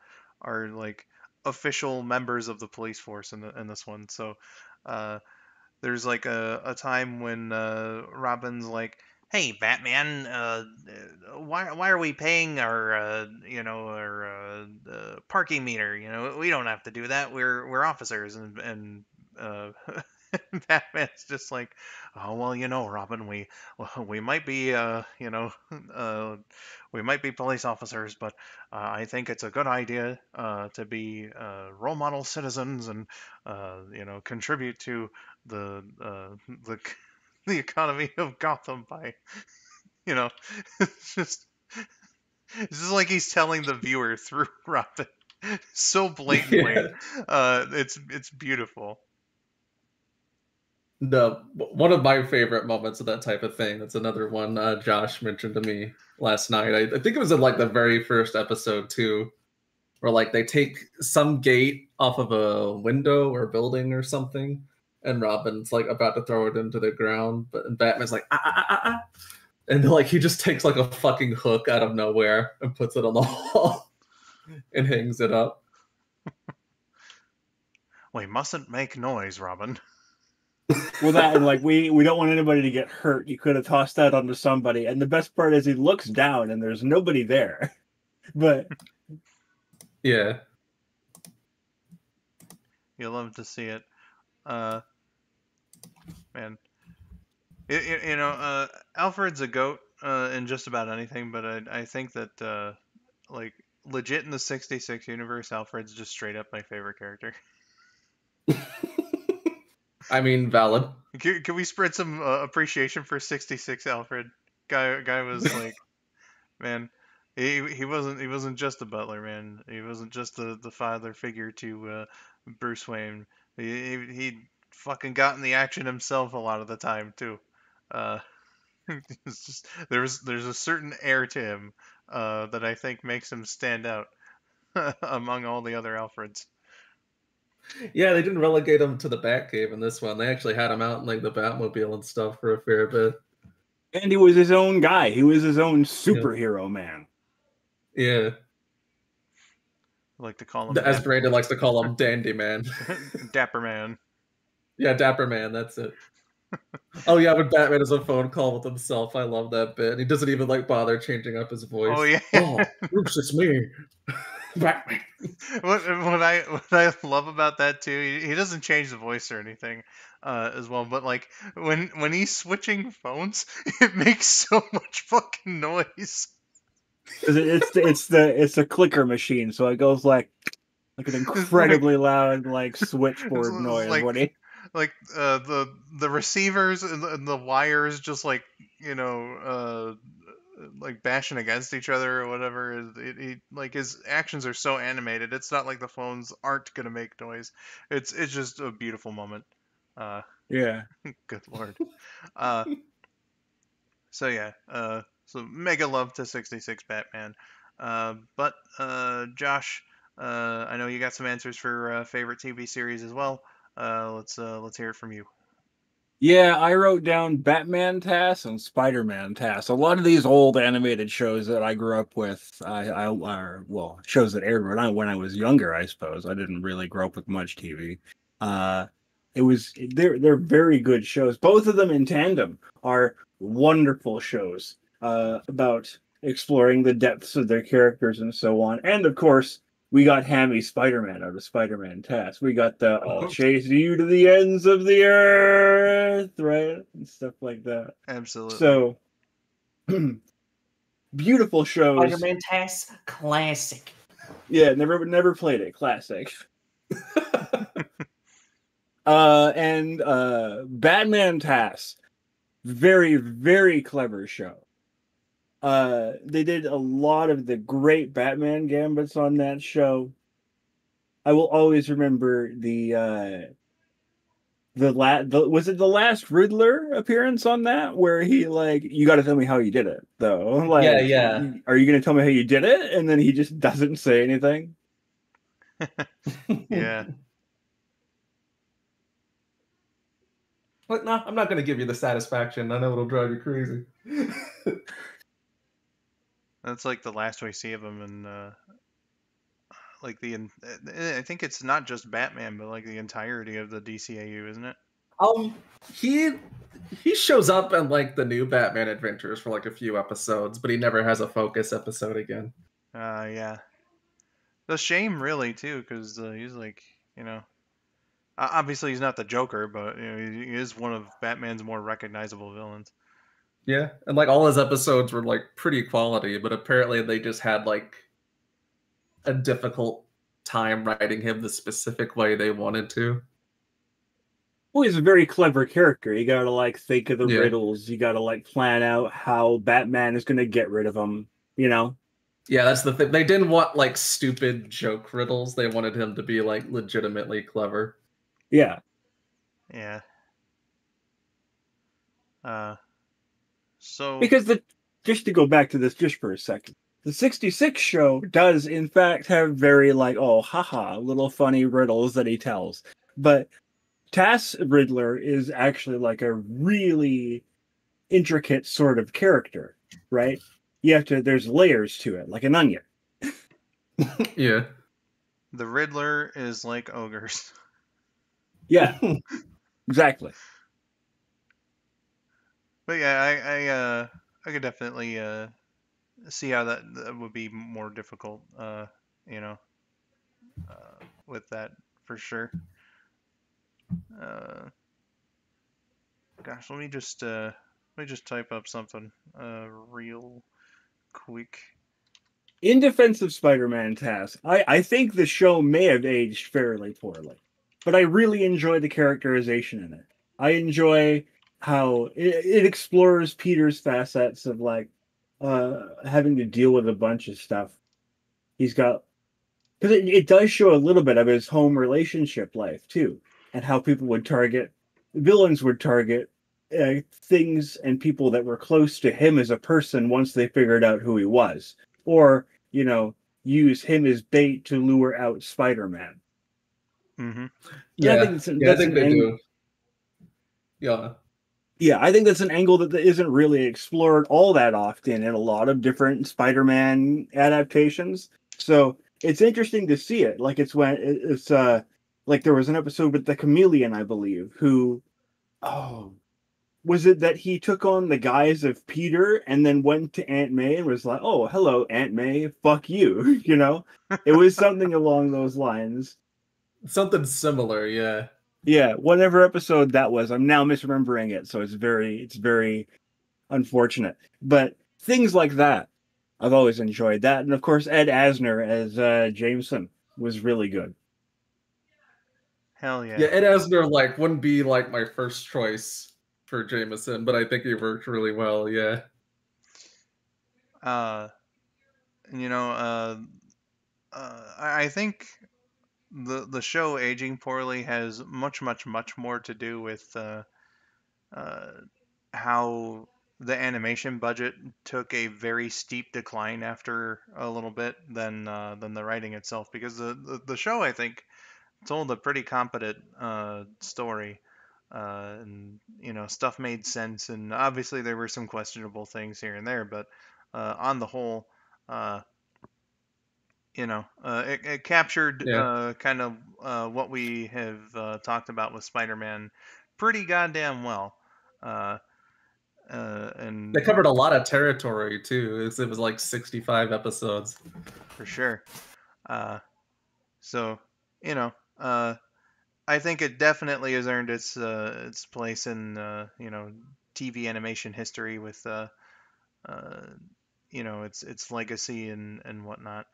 like official members of the police force in this one. So uh, there's like a time when Robin's like, "Hey, Batman, why are we paying our parking meter? You know, we don't have to do that. We're officers." And uh, Batman's just like, "Oh well, Robin, we might be we might be police officers, but I think it's a good idea to be role model citizens and contribute to the the economy of Gotham by you know it's just like he's telling the viewer through Robin so blatantly. Yeah. It's beautiful. One of my favorite moments of that type of thing. That's another one Josh mentioned to me last night. I think it was in like the very first episode too, where like they take some gate off of a window or building or something, and Robin's like about to throw it into the ground, and Batman's like ah. And like he just takes like a fucking hook out of nowhere and puts it on the wall and hangs it up. We mustn't make noise, Robin. Well, that and like we don't want anybody to get hurt. You could have tossed that onto somebody, and the best part is he looks down and there's nobody there. But yeah, you'll love to see it. Man, Alfred's a goat in just about anything, but I think that like legit in the 66 universe, Alfred's just straight up my favorite character. I mean, valid. Can we spread some appreciation for 66 Alfred? Guy was like, man, he wasn't just a butler, man. He wasn't just the father figure to Bruce Wayne. He fucking got in the action himself a lot of the time too. It's just there's a certain air to him that I think makes him stand out among all the other Alfreds. Yeah, they didn't relegate him to the Batcave in this one. They actually had him out in like the Batmobile and stuff for a fair bit. And he was his own guy. He was his own superhero man. Yeah. I like to call him as Brandon likes to call him Dandy Man. Dapper Man. Yeah, Dapper Man, that's it. Oh yeah, when Batman has a phone call with himself, I love that bit. He doesn't even like bother changing up his voice. Oh yeah. Oh, Bruce, it's me. Batman. What I love about that too, he doesn't change the voice or anything as well, but like when he's switching phones, it makes so much fucking noise. It's the clicker machine, so it goes like an incredibly loud like switchboard noise. Like the receivers and the wires just like like bashing against each other or whatever. He like his actions are so animated. It's not like the phones aren't gonna make noise. It's just a beautiful moment. Yeah. Good lord. So yeah. So mega love to 66 Batman. But Josh, I know you got some answers for favorite TV series as well. Let's hear it from you. Yeah, I wrote down Batman TAS and Spider-Man TAS. A lot of these old animated shows that I grew up with, shows that aired when I was younger, I suppose. I didn't really grow up with much TV. They're very good shows. Both of them in tandem are wonderful shows about exploring the depths of their characters and so on. And of course, we got Hammy Spider-Man out of Spider-Man TAS. We got the I'll chase you to the ends of the earth, right? And stuff like that. Absolutely. So, beautiful shows. Spider-Man TAS, classic. Yeah, never played it. Classic. And Batman TAS. Very, very clever show. They did a lot of the great Batman gambits on that show. I will always remember was it the last Riddler appearance on that where he like, you got to tell me how you did it though. Like, yeah. Are you going to tell me how you did it? And then he just doesn't say anything. Yeah. But no, I'm not going to give you the satisfaction. I know it'll drive you crazy. That's like the last we see of him, and I think it's not just Batman, but like the entirety of the DCAU, isn't it? He shows up in like the new Batman Adventures for like a few episodes, but he never has a focus episode again. Yeah. The shame, really, too, because he's like, obviously he's not the Joker, but he is one of Batman's more recognizable villains. Yeah, and like all his episodes were like pretty quality, but apparently they just had like a difficult time writing him the specific way they wanted to. Well, he's a very clever character. You gotta like think of the riddles. You gotta like plan out how Batman is gonna get rid of him. Yeah, that's the thing. They didn't want like stupid joke riddles. They wanted him to be like legitimately clever. Yeah. Yeah. So because just to go back to this just for a second, the 66 show does in fact have very like little funny riddles that he tells, but Tass Riddler is actually like a really intricate sort of character, right? There's layers to it, like an onion. Yeah. The Riddler is like ogres. Yeah, exactly. But yeah, I could definitely see how that would be more difficult. You know, with that for sure. Uh, Gosh, let me just type up something real quick. In defense of Spider-Man Task, I think the show may have aged fairly poorly, but I really enjoy the characterization in it. I enjoy how it explores Peter's facets of like having to deal with a bunch of stuff. He's got because it does show a little bit of his home relationship life too, and how people would target villains would target things and people that were close to him as a person once they figured out who he was, or use him as bait to lure out Spider-Man. Mm-hmm. And I Yeah. think Yeah, I that's think an they do. Yeah. yeah, I think that's an angle that isn't really explored all that often in a lot of different Spider-Man adaptations. So it's interesting to see it. Like it's like there was an episode with the chameleon, I believe, who oh was it that he took on the guise of Peter and then went to Aunt May and was like, "Oh, hello, Aunt May, fuck you," you know? It was something along those lines. Something similar, yeah. Yeah, whatever episode that was, I'm now misremembering it, so it's very unfortunate. But things like that, I've always enjoyed that, and of course Ed Asner as Jameson was really good. Hell yeah. Yeah, Ed Asner like wouldn't be like my first choice for Jameson, but I think he worked really well, yeah. Uh, you know, I think the show aging poorly has much more to do with uh, how the animation budget took a very steep decline after a little bit than the writing itself, because the show, I think, told a pretty competent story, and stuff made sense, and obviously there were some questionable things here and there, but on the whole, uh, it captured Yeah. kind of what we have talked about with Spider-Man pretty goddamn well. Uh, They and covered a lot of territory too. It was like 65 episodes. For sure. Uh, so, you know, uh, I think it definitely has earned its place in TV animation history with uh, its legacy and whatnot.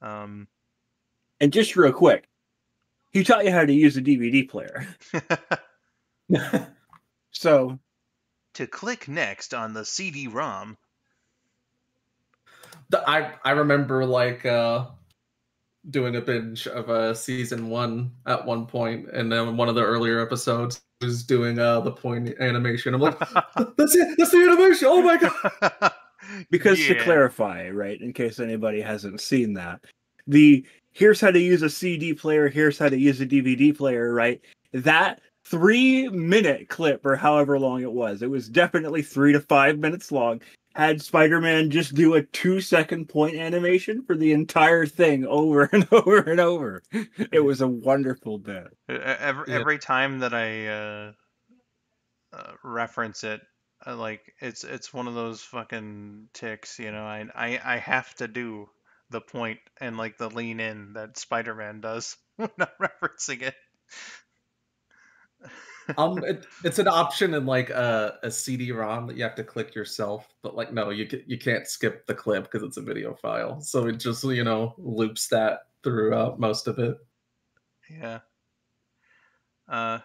Um, And just real quick, he taught you how to use a DVD player. So to click next on the CD-ROM. I remember like doing a binge of season 1 at one point, and then one of the earlier episodes was doing the point animation. I'm like, that's it, that's the animation. Oh my god. because to Yeah. clarify, right, in case anybody hasn't seen that, the here's how to use a CD player, here's how to use a DVD player, right? That 3-minute clip, or however long it was definitely 3 to 5 minutes long, had Spider-Man just do a 2-second point animation for the entire thing over and over and over. It was a wonderful bit. Yeah. Every time that I reference it, like it's one of those fucking ticks, I have to do the point and like the lean in that Spider-Man does when I'm referencing it. It's an option in like a CD-ROM that you have to click yourself, but like no, you can't skip the clip because it's a video file. So it just loops that throughout most of it. Yeah. Uh,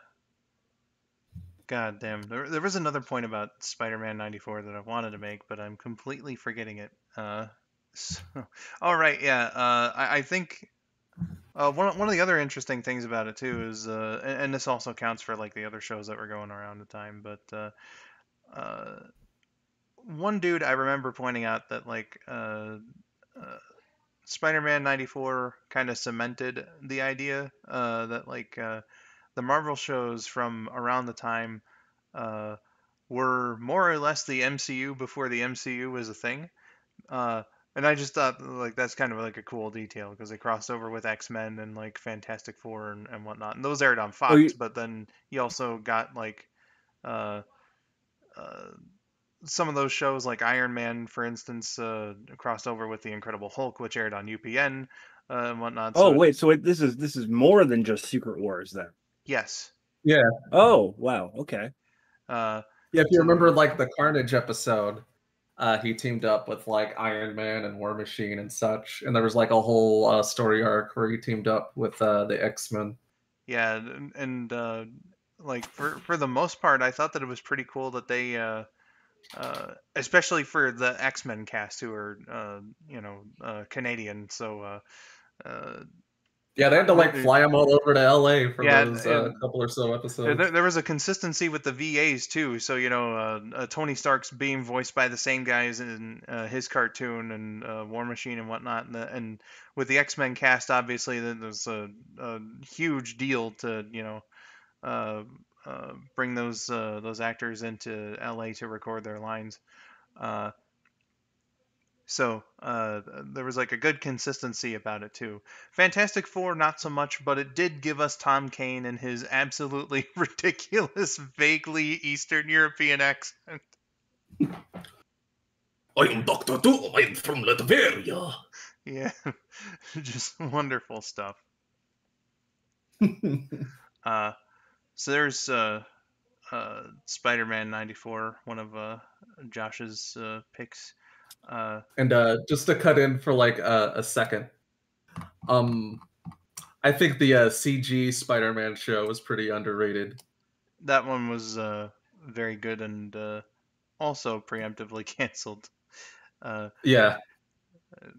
God damn. There was another point about Spider-Man 94 that I wanted to make, but I'm completely forgetting it. So, all right, yeah. I think one of the other interesting things about it too is, and this also counts for like the other shows that were going around the time, but uh, one dude I remember pointing out that like uh, Spider-Man 94 kind of cemented the idea that like the Marvel shows from around the time uh, were more or less the MCU before the MCU was a thing. Uh, and I just thought like that's kind of like a cool detail because they crossed over with X-Men and like Fantastic Four and whatnot. And those aired on Oh, Fox, but then you also got like uh, uh, some of those shows like Iron Man, for instance, crossed over with the Incredible Hulk, which aired on UPN and whatnot. oh So wait, so this is more than just Secret Wars then. yes, Yeah. Oh, wow. Okay. uh, Yeah, if you so remember like the Carnage episode, he teamed up with like Iron Man and War Machine and such, and there was like a whole story arc where he teamed up with the X-Men. yeah, and like for the most part, I thought that it was pretty cool that they especially for the X-Men cast who are Canadian. So uh, Yeah, they had to like they, fly him all over to LA for yeah, those couple or so episodes. there was a consistency with the VAs too. So Tony Stark's being voiced by the same guys in his cartoon and War Machine and whatnot, and with the X-Men cast, obviously, there's a huge deal to uh, bring those actors into LA to record their lines. Uh, So there was like a good consistency about it too. Fantastic Four, not so much, but it did give us Tom Kane and his absolutely ridiculous, vaguely Eastern European accent. I am Doctor Doom. I am from Latveria. Yeah, just wonderful stuff. Uh, so there's Spider-Man '94, one of Josh's picks. And just to cut in for like a second, um, I think the CG Spider-Man show was pretty underrated. That one was very good and also preemptively canceled. Uh, Yeah,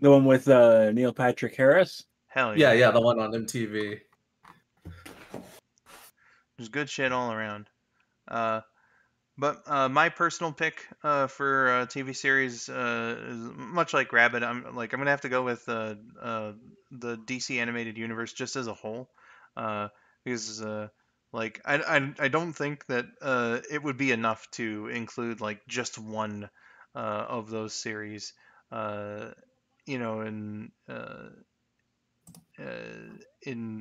The one with Neil Patrick Harris. Hell yeah, yeah. yeah, the one on MTV. There's good shit all around. Uh, but my personal pick for TV series is much like Rabbit. I'm gonna have to go with the DC animated universe just as a whole, because I don't think that it would be enough to include like just one of those series, uh, you know, in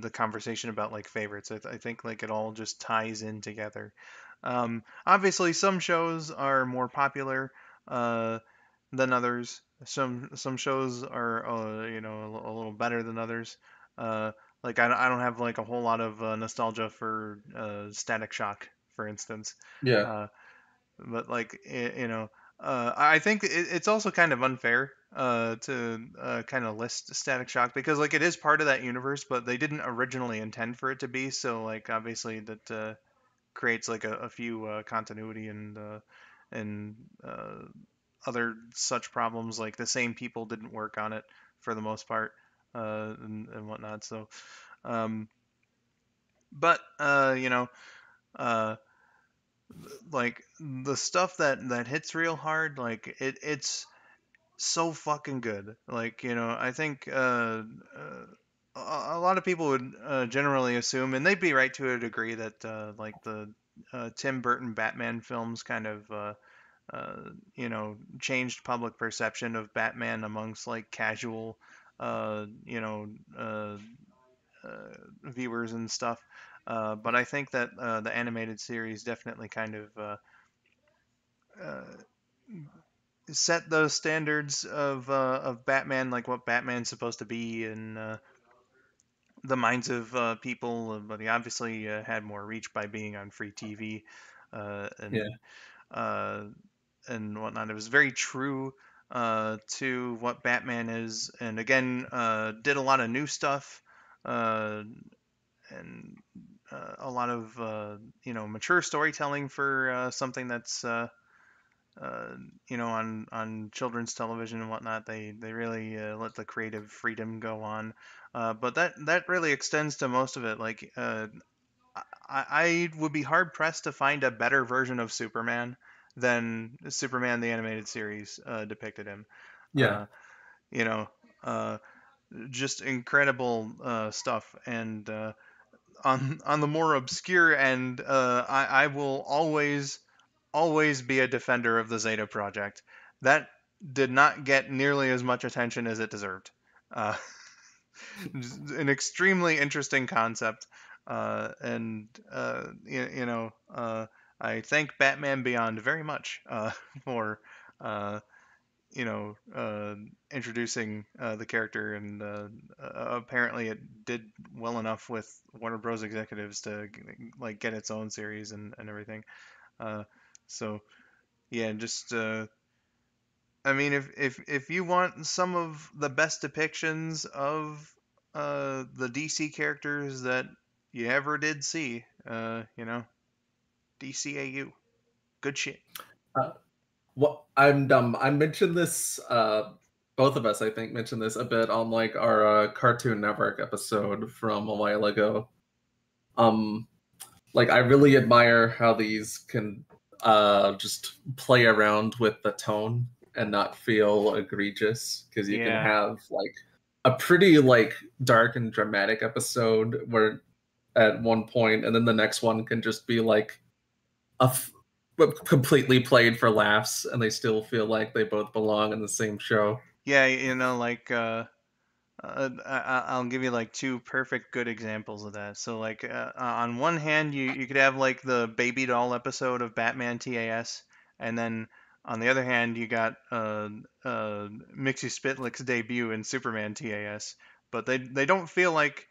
the conversation about like favorites. I think like it all just ties in together. Obviously, some shows are more popular uh, than others. Some shows are a little better than others. Uh, I don't have like a whole lot of nostalgia for Static Shock, for instance. Yeah, Uh, but like I think it's also kind of unfair to kind of list Static Shock because like it is part of that universe, but they didn't originally intend for it to be. So like obviously that creates like a few continuity and uh, other such problems. Like the same people didn't work on it for the most part and whatnot. So, um, but uh, like the stuff that hits real hard, like it's so fucking good. Like I think a lot of people would generally assume, and they'd be right to a degree, that like the Tim Burton Batman films kind of changed public perception of Batman amongst like casual uh, you know uh, viewers and stuff. But I think that the animated series definitely kind of uh, set those standards of Batman, like what Batman's supposed to be in the minds of people. But he obviously had more reach by being on free TV uh, yeah, and uh, and whatnot. It was very true to what Batman is, and again, did a lot of new stuff uh, and a lot of mature storytelling for something that's on children's television and whatnot. They really let the creative freedom go on, but that really extends to most of it. Like I would be hard pressed to find a better version of Superman than Superman the animated series depicted him. yeah. Uh, you know, uh, just incredible stuff, and on the more obscure end, I will always be a defender of the Zeta Project. That did not get nearly as much attention as it deserved. Uh, an extremely interesting concept, and I thank Batman Beyond very much for uh, introducing the character, and apparently it did well enough with Warner Bros. Executives to like get its own series and everything. Uh, so yeah, just I mean, if you want some of the best depictions of the DC characters that you ever did see, DCAU, good shit. Uh, Well, I'm dumb. I mentioned this. Both of us, I think, mentioned this a bit on like our Cartoon Network episode from a while ago. Um, like I really admire how these can just play around with the tone and not feel egregious, because you can Yeah, have like a pretty like dark and dramatic episode where at one point, and then the next one can just be like completely played for laughs, and they still feel like they both belong in the same show. yeah, like I'll give you like two perfect good examples of that. So like on one hand, you could have like the baby doll episode of Batman TAS, and then on the other hand, you got Mixie Spitlick's debut in Superman TAS. But they don't feel like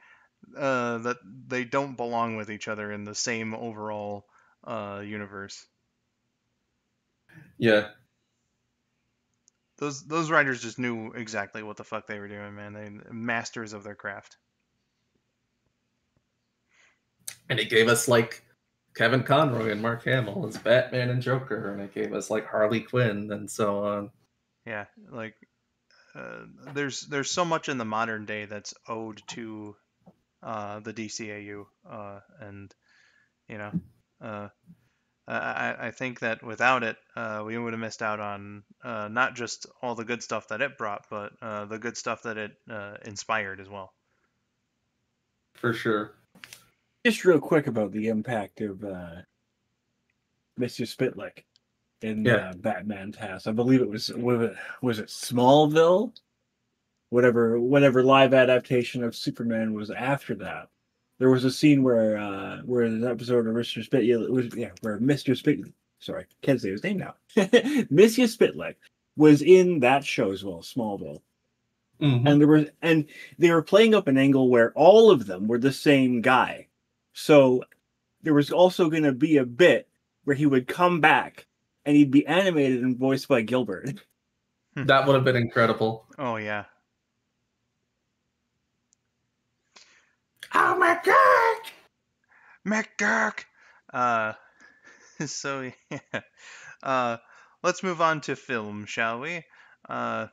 that they don't belong with each other in the same overall universe. Yeah, Those writers just knew exactly what the fuck they were doing, man. They masters of their craft. and it gave us like Kevin Conroy and Mark Hamill as Batman and Joker, and it gave us like Harley Quinn and so on. Yeah, like there's so much in the modern day that's owed to the DCAU, and you know, uh, I think that without it, we would have missed out on not just all the good stuff that it brought, but the good stuff that it inspired as well. For sure. Just real quick about the impact of Mr. Spitlick in Yeah. Batman Task. I believe it was it Smallville? Whatever live adaptation of Superman was after that. There was a scene where an episode of Mr. where Mr. Spitlick, sorry, can't say his name now. Mr. Spitlick was in that show as well, Smallville. Mhm. And they were playing up an angle where all of them were the same guy. So there was also going to be a bit where he would come back and he'd be animated and voiced by Gilbert. That would have been incredible. Oh yeah. Oh my god! McGurk. Uh, so yeah. Let's move on to film, shall we? Uh,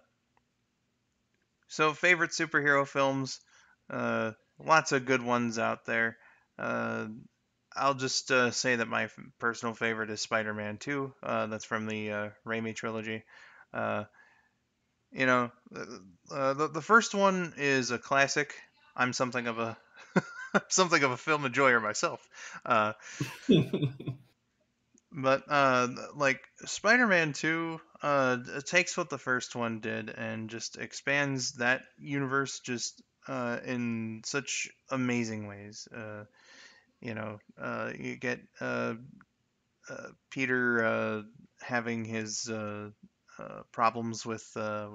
so favorite superhero films. Lots of good ones out there. Uh, I'll just say that my personal favorite is Spider-Man 2. That's from the Raimi trilogy. Uh, the first one is a classic. I'm something of a something of a film enjoyer myself. Uh, but like Spider-Man 2 takes what the first one did and just expands that universe just in such amazing ways. You get Peter having his problems with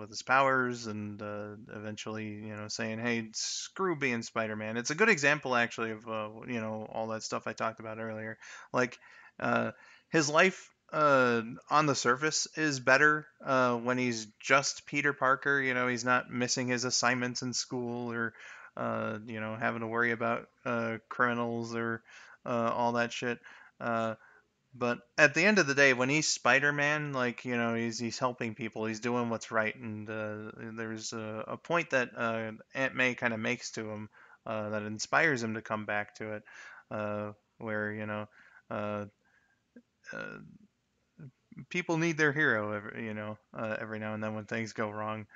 his powers, and eventually, saying, "Hey, screw being Spider-Man." It's a good example, actually, of all that stuff I talked about earlier. Like uh, his life on the surface is better when he's just Peter Parker. He's not missing his assignments in school, or having to worry about criminals, or all that shit. But at the end of the day, when he's Spider-Man, like, he's helping people, he's doing what's right, and there's a point that Aunt May kind of makes to him that inspires him to come back to it, where uh, uh, people need their hero every now and then when things go wrong.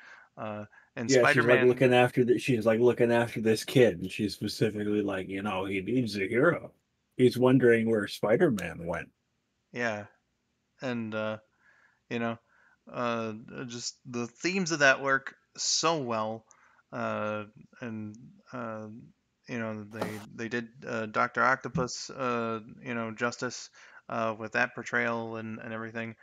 And Yeah, she's like Spider-Man, looking after she's like looking after this kid, and she's specifically like, he needs a hero. He's wondering where Spider-Man went. yeah, and you know, uh, just the themes of that work so well, uh, and uh, they did Doctor Octopus justice with that portrayal and everything.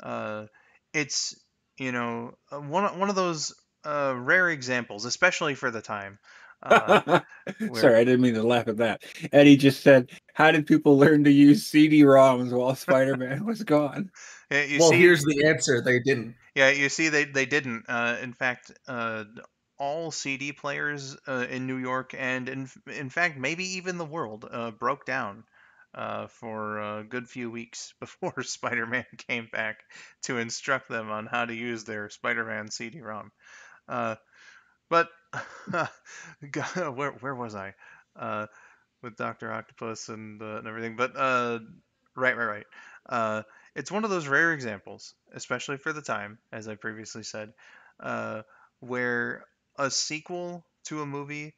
Uh, it's one of those rare examples, especially for the time, uh, Sorry, where I didn't mean to laugh at that. Eddie just said, "How did people learn to use CD-ROMs while Spider-Man was gone?" you Well, see. here's the answer: they didn't. Yeah, you see, they didn't. In fact, all CD players in New York and in fact maybe even the world broke down for a good few weeks before Spider-Man came back to instruct them on how to use their Spider-Man CD-ROM. Uh, but where was I? With Doctor Octopus and everything. But right. Uh, it's one of those rare examples, especially for the time, as I previously said, uh, where a sequel to a movie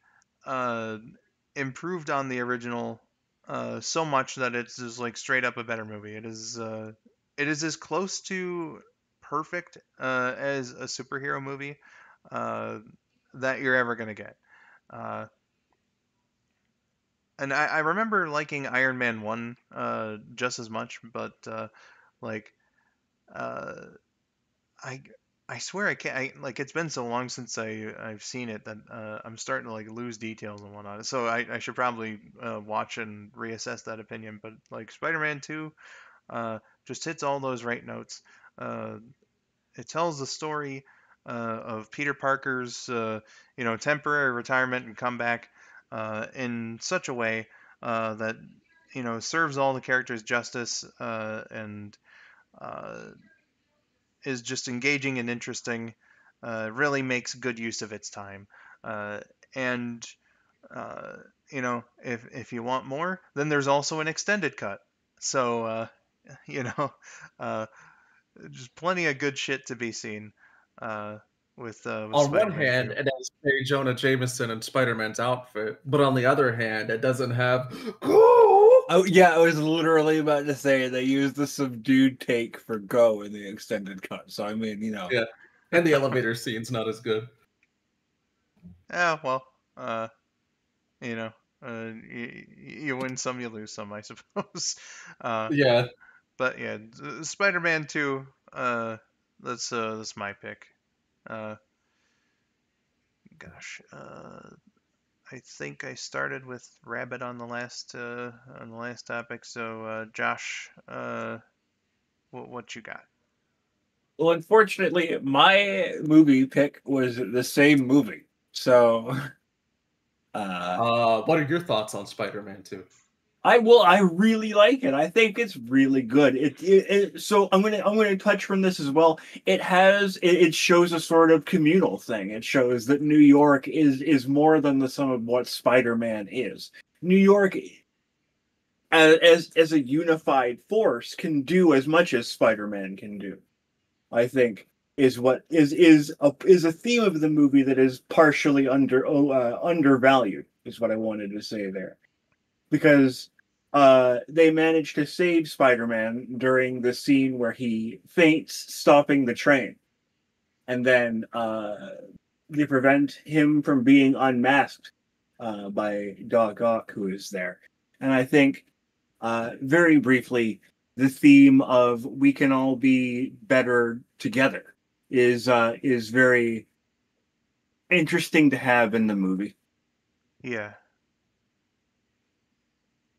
uh, improved on the original so much that it's just like straight up a better movie. It is as close to perfect as a superhero movie uh, that you're ever gonna get. Uh, and I remember liking Iron Man 1 just as much, but like uh, I I swear I can't like it's been so long since I've seen it that I'm starting to like lose details and whatnot. So I should probably watch and reassess that opinion. But like Spider-Man 2 just hits all those right notes. Uh, it tells the story of Peter Parker's temporary retirement and comeback in such a way that serves all the characters justice and uh, is just engaging and interesting. Really makes good use of its time. And uh, if you want more, then there's also an extended cut. So you know, uh, just plenty of good shit to be seen uh, with On one Spider-Man hand, 2. it has J. Jonah Jameson in Spider-Man's outfit, but on the other hand, it doesn't have. Oh yeah, I was literally about to say they used the subdued take for "Go" in the extended cut. So I mean, Yeah, and the elevator scene's not as good. Yeah, well, you know, you win some, you lose some, I suppose. Uh, Yeah, but yeah, Spider-Man 2. That's my pick. Uh, gosh, I think I started with Rabid on the last topic. So Josh, what you got? well, unfortunately, my movie pick was the same movie. So, uh, what are your thoughts on Spider-Man 2? I really like it. I think it's really good. So I'm gonna touch from this as well. It shows a sort of communal thing. It shows that New York is more than the sum of what Spider-Man is. New York as a unified force can do as much as Spider-Man can do. I think is what is a theme of the movie that is partially undervalued. Is what I wanted to say there, because they managed to save Spider-Man during the scene where he faints stopping the train, and then they prevent him from being unmasked by Doc Ock, who is there. And I think, very briefly, the theme of "we can all be better together" is very interesting to have in the movie. Yeah,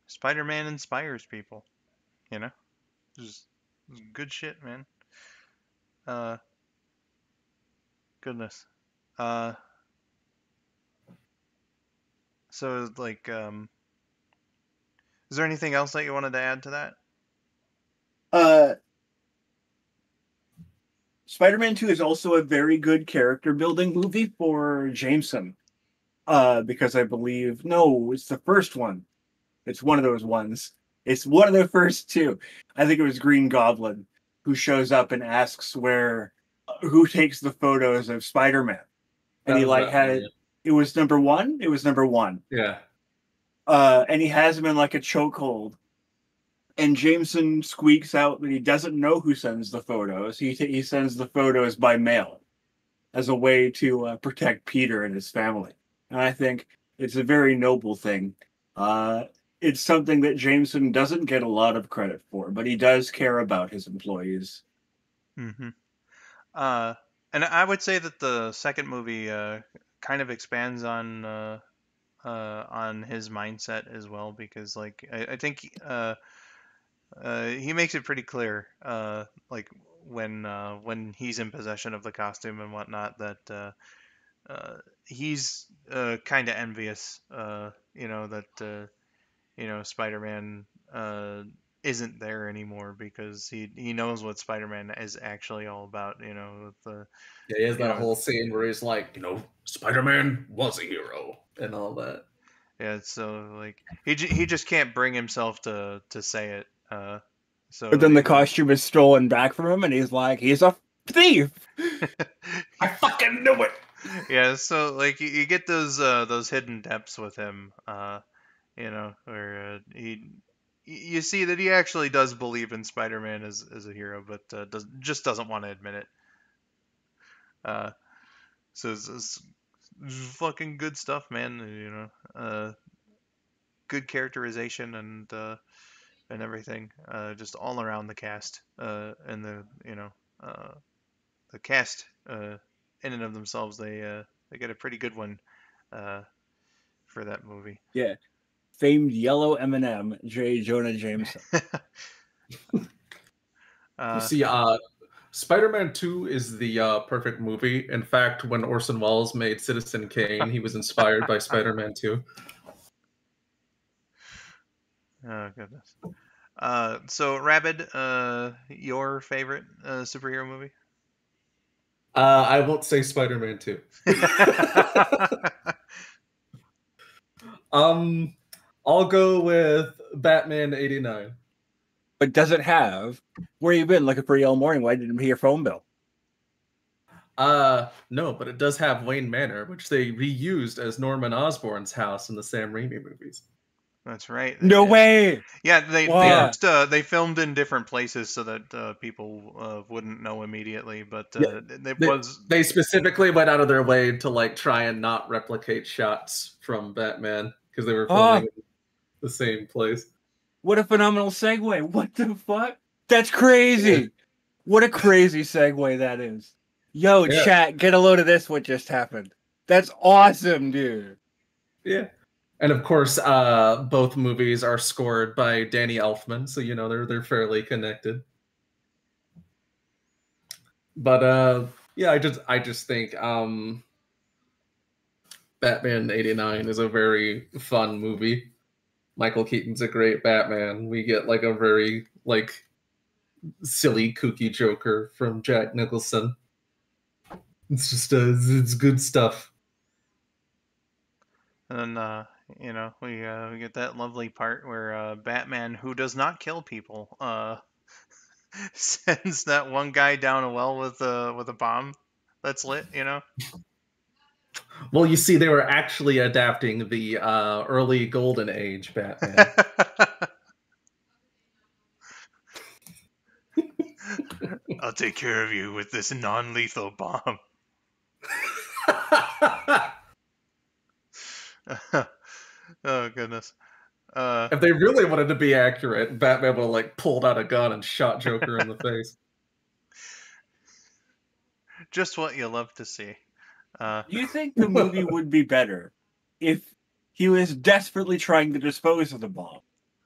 Spider-Man inspires people. You know, just good shit, man. Uh, Goodness. Uh, so like, is there anything else that you wanted to add to that? Uh, Spider-Man 2 is also a very good character building movie for Jameson. Because I believe, no, it's the first one. It's one of those ones. It's one of the first two. I think it was Green Goblin who shows up and asks who takes the photos of Spider-Man. and That he was like that one. had it was number one. It was number one. Yeah. And he has him in like a chokehold. And Jameson squeaks out that he doesn't know who sends the photos. He sends the photos by mail as a way to protect Peter and his family. And I think it's a very noble thing. It's something that Jameson doesn't get a lot of credit for, but he does care about his employees. Mm-hmm. And I would say that the second movie kind of expands on his mindset as well, because like I think he makes it pretty clear, like when he's in possession of the costume and whatnot, that he's kind of envious, that Spider-Man isn't there anymore, because he knows what Spider-Man is actually all about. With the Yeah, he has you that know whole scene where he's like, Spider-Man was a hero and all that. yeah, so like he just can't bring himself to say it. But So then the costume is stolen back from him, and he's like, he's a thief! I fucking knew it. yeah, so like you get those hidden depths with him, where you see that he actually does believe in Spider-Man as a hero, but doesn't want to admit it. Uh, so it's fucking good stuff, man. Good characterization and everything, just all around the cast, and uh, the cast in and of themselves, they get a pretty good one uh, for that movie. Yeah. Famed yellow M&M, J. Jonah Jameson. You uh, see, Spider-Man 2 is the perfect movie. In fact, when Orson Welles made Citizen Kane, he was inspired by Spider-Man 2. oh goodness. So Rabid, your favorite superhero movie? I won't say Spider-Man 2. I'll go with Batman 89. But does it have, where you been looking for you all morning? Why didn't you pay your phone bill? No, but it does have Wayne Manor, which they reused as Norman Osborn's house in the Sam Raimi movies. That's right. They No did. way! Yeah, they Wow. just they filmed in different places so that people wouldn't know immediately. But Yeah, it was They specifically went out of their way to like try and not replicate shots from Batman because they were filming Oh, in the same place. what a phenomenal segue. What the fuck? That's crazy. What a crazy segue that is. Yo, Yeah. chat, get a load of this, what just happened. That's awesome, dude. Yeah. And of course, both movies are scored by Danny Elfman, so they're fairly connected. But yeah, I just think Batman 89 is a very fun movie. Michael Keaton's a great Batman. We get like a very like silly, kooky Joker from Jack Nicholson. It's just it's good stuff. and we get that lovely part where Batman, who does not kill people, sends that one guy down a well with a bomb that's lit. Well, you see, they were actually adapting the early Golden Age Batman. I'll take care of you with this non-lethal bomb. Oh goodness. If they really wanted to be accurate, Batman would have like pulled out a gun and shot Joker in the face. Just what you love to see. Do you think the movie would be better if he was desperately trying to dispose of the bomb,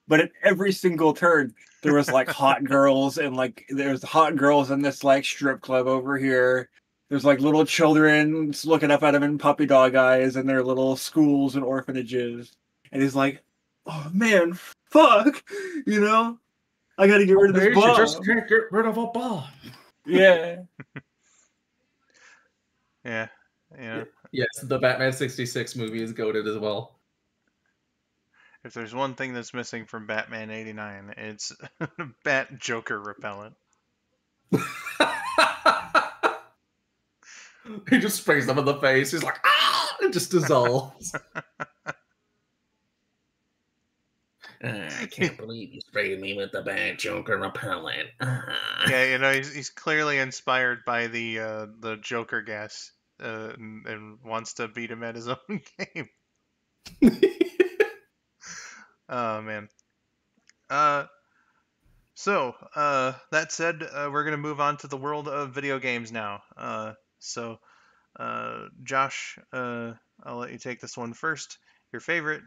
but at every single turn there was like hot girls, and like there's hot girls in this like strip club over here. There's like little children looking up at him in puppy dog eyes in their little schools and orphanages, and he's like, "Oh man, fuck, I got to get rid of this You bomb." just can't get rid of a bomb. Yeah. Yeah. Yeah. Yes, the Batman 66 movie is goated as well. If there's one thing that's missing from Batman 89, it's Bat Joker repellent. He just sprays them in the face. He's like, ah! It just dissolves. I can't believe you sprayed me with the bad Joker repellent. Yeah, he's clearly inspired by the Joker gas, and wants to beat him at his own game. Oh man. Uh, that said, we're gonna move on to the world of video games now. Josh, I'll let you take this one first. Your favorite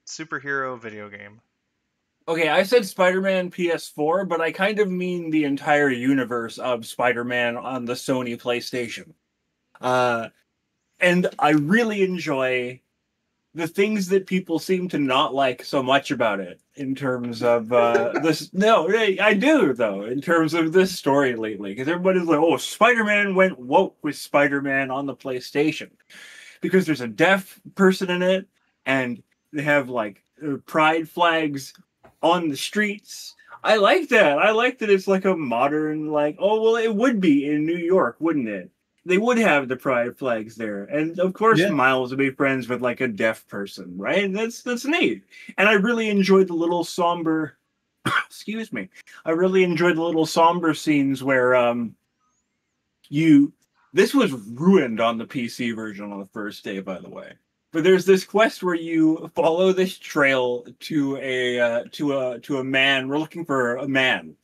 superhero video game? Okay, I said Spider-Man PS4, but I kind of mean the entire universe of Spider-Man on the Sony PlayStation. Uh, and I really enjoy the things that people seem to not like so much about it in terms of this. No, I do though, in terms of this story lately, because everybody's like, "Oh, Spider-Man went woke with Spider-Man on the PlayStation," because there's a deaf person in it, and they have like pride flags on the streets. I like that. I like that it's like a modern, like, oh, well, it would be in New York, wouldn't it? They would have the pride flags there. And of course, Yeah. Miles would be friends with like a deaf person, right? That's neat. And I really enjoyed the little somber, excuse me. I really enjoyed the little somber scenes where you this was ruined on the PC version on the first day, by the way. But there's this quest where you follow this trail to a man. We're looking for a man,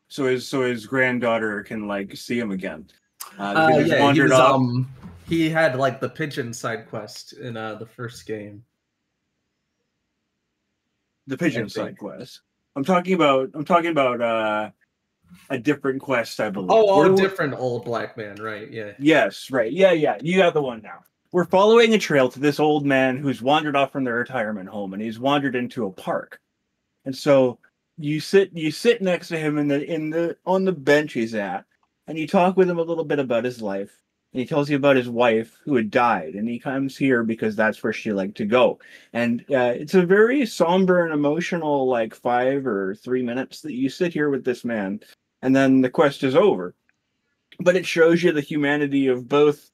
so his granddaughter can like see him again. Because he's Yeah, wandered off he had like the pigeon side quest in the first game. the pigeon side quest. I'm talking about a different quest, I believe. Oh, a different old black man, right? Yeah. Yes, right. Yeah. You got the one now. We're following a trail to this old man who's wandered off from the retirement home, and he's wandered into a park. And so you sit next to him on the bench he's at, and you talk with him a little bit about his life. And he tells you about his wife who had died, and he comes here because that's where she liked to go. And it's a very somber and emotional, like 5 or 3 minutes that you sit here with this man, and then the quest is over. But it shows you the humanity of both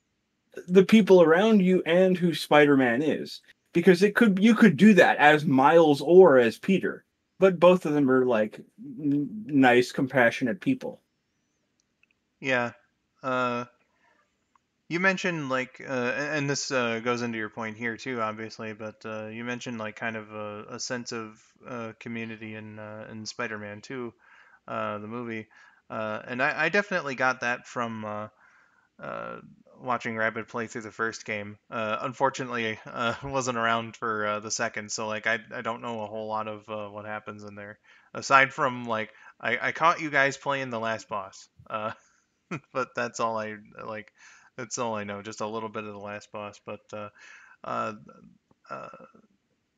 the people around you and who Spider-Man is. Because you could do that as Miles or as Peter, but both of them are like nice, compassionate people. Yeah. You mentioned like, and this goes into your point here too, obviously, but you mentioned like kind of a sense of community in Spider-Man 2, the movie, and I definitely got that from uh, watching Rabid play through the first game. Unfortunately, wasn't around for the second, so like I don't know a whole lot of what happens in there, aside from like I caught you guys playing the last boss. But that's all I like. That's all I know. Just a little bit of the last boss, but uh, uh,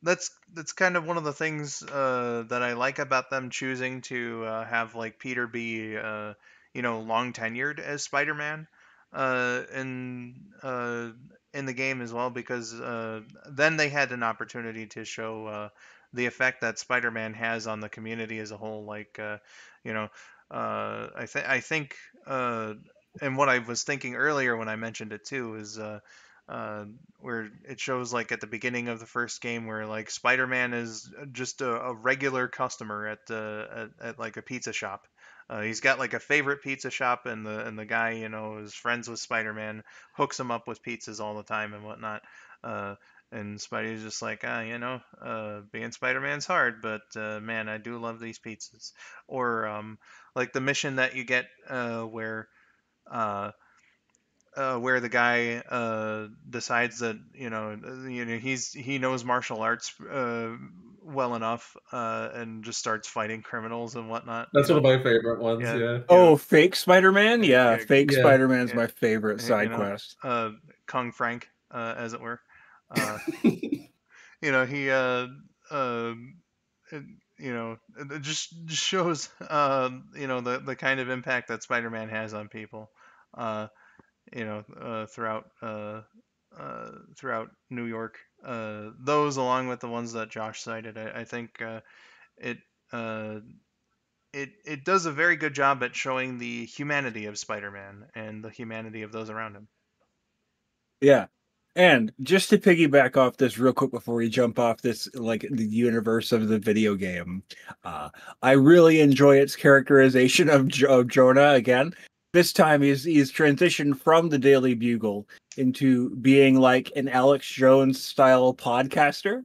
that's kind of one of the things that I like about them choosing to have like Peter be long tenured as Spider-Man uh, in uh, in the game as well, because then they had an opportunity to show the effect that Spider-Man has on the community as a whole. Like you know, I think and what I was thinking earlier when I mentioned it too is. Where it shows like at the beginning of the first game where like Spider-Man is just a regular customer at like a pizza shop. He's got like a favorite pizza shop, and the guy is friends with Spider-Man, hooks him up with pizzas all the time and whatnot. Uh, and Spidey's just like, being Spider-Man's hard, but man, I do love these pizzas. Or like the mission that you get uh, where the guy decides that he knows martial arts well enough and just starts fighting criminals and whatnot. That's one of my favorite ones. Yeah, Yeah. Oh, fake Spider-Man? yeah, Yeah, yeah, fake Yeah. Spider-Man is yeah, my favorite side quest. Kung Frank, as it were. He it, it just shows the kind of impact that Spider-Man has on people. Uh, throughout New York. Those, along with the ones that Josh cited, I think it uh, it does a very good job at showing the humanity of Spider-Man and the humanity of those around him. Yeah. And just to piggyback off this real quick before we jump off this, like the universe of the video game, I really enjoy its characterization of Jonah again. This time he's transitioned from the Daily Bugle into being like an Alex Jones style podcaster.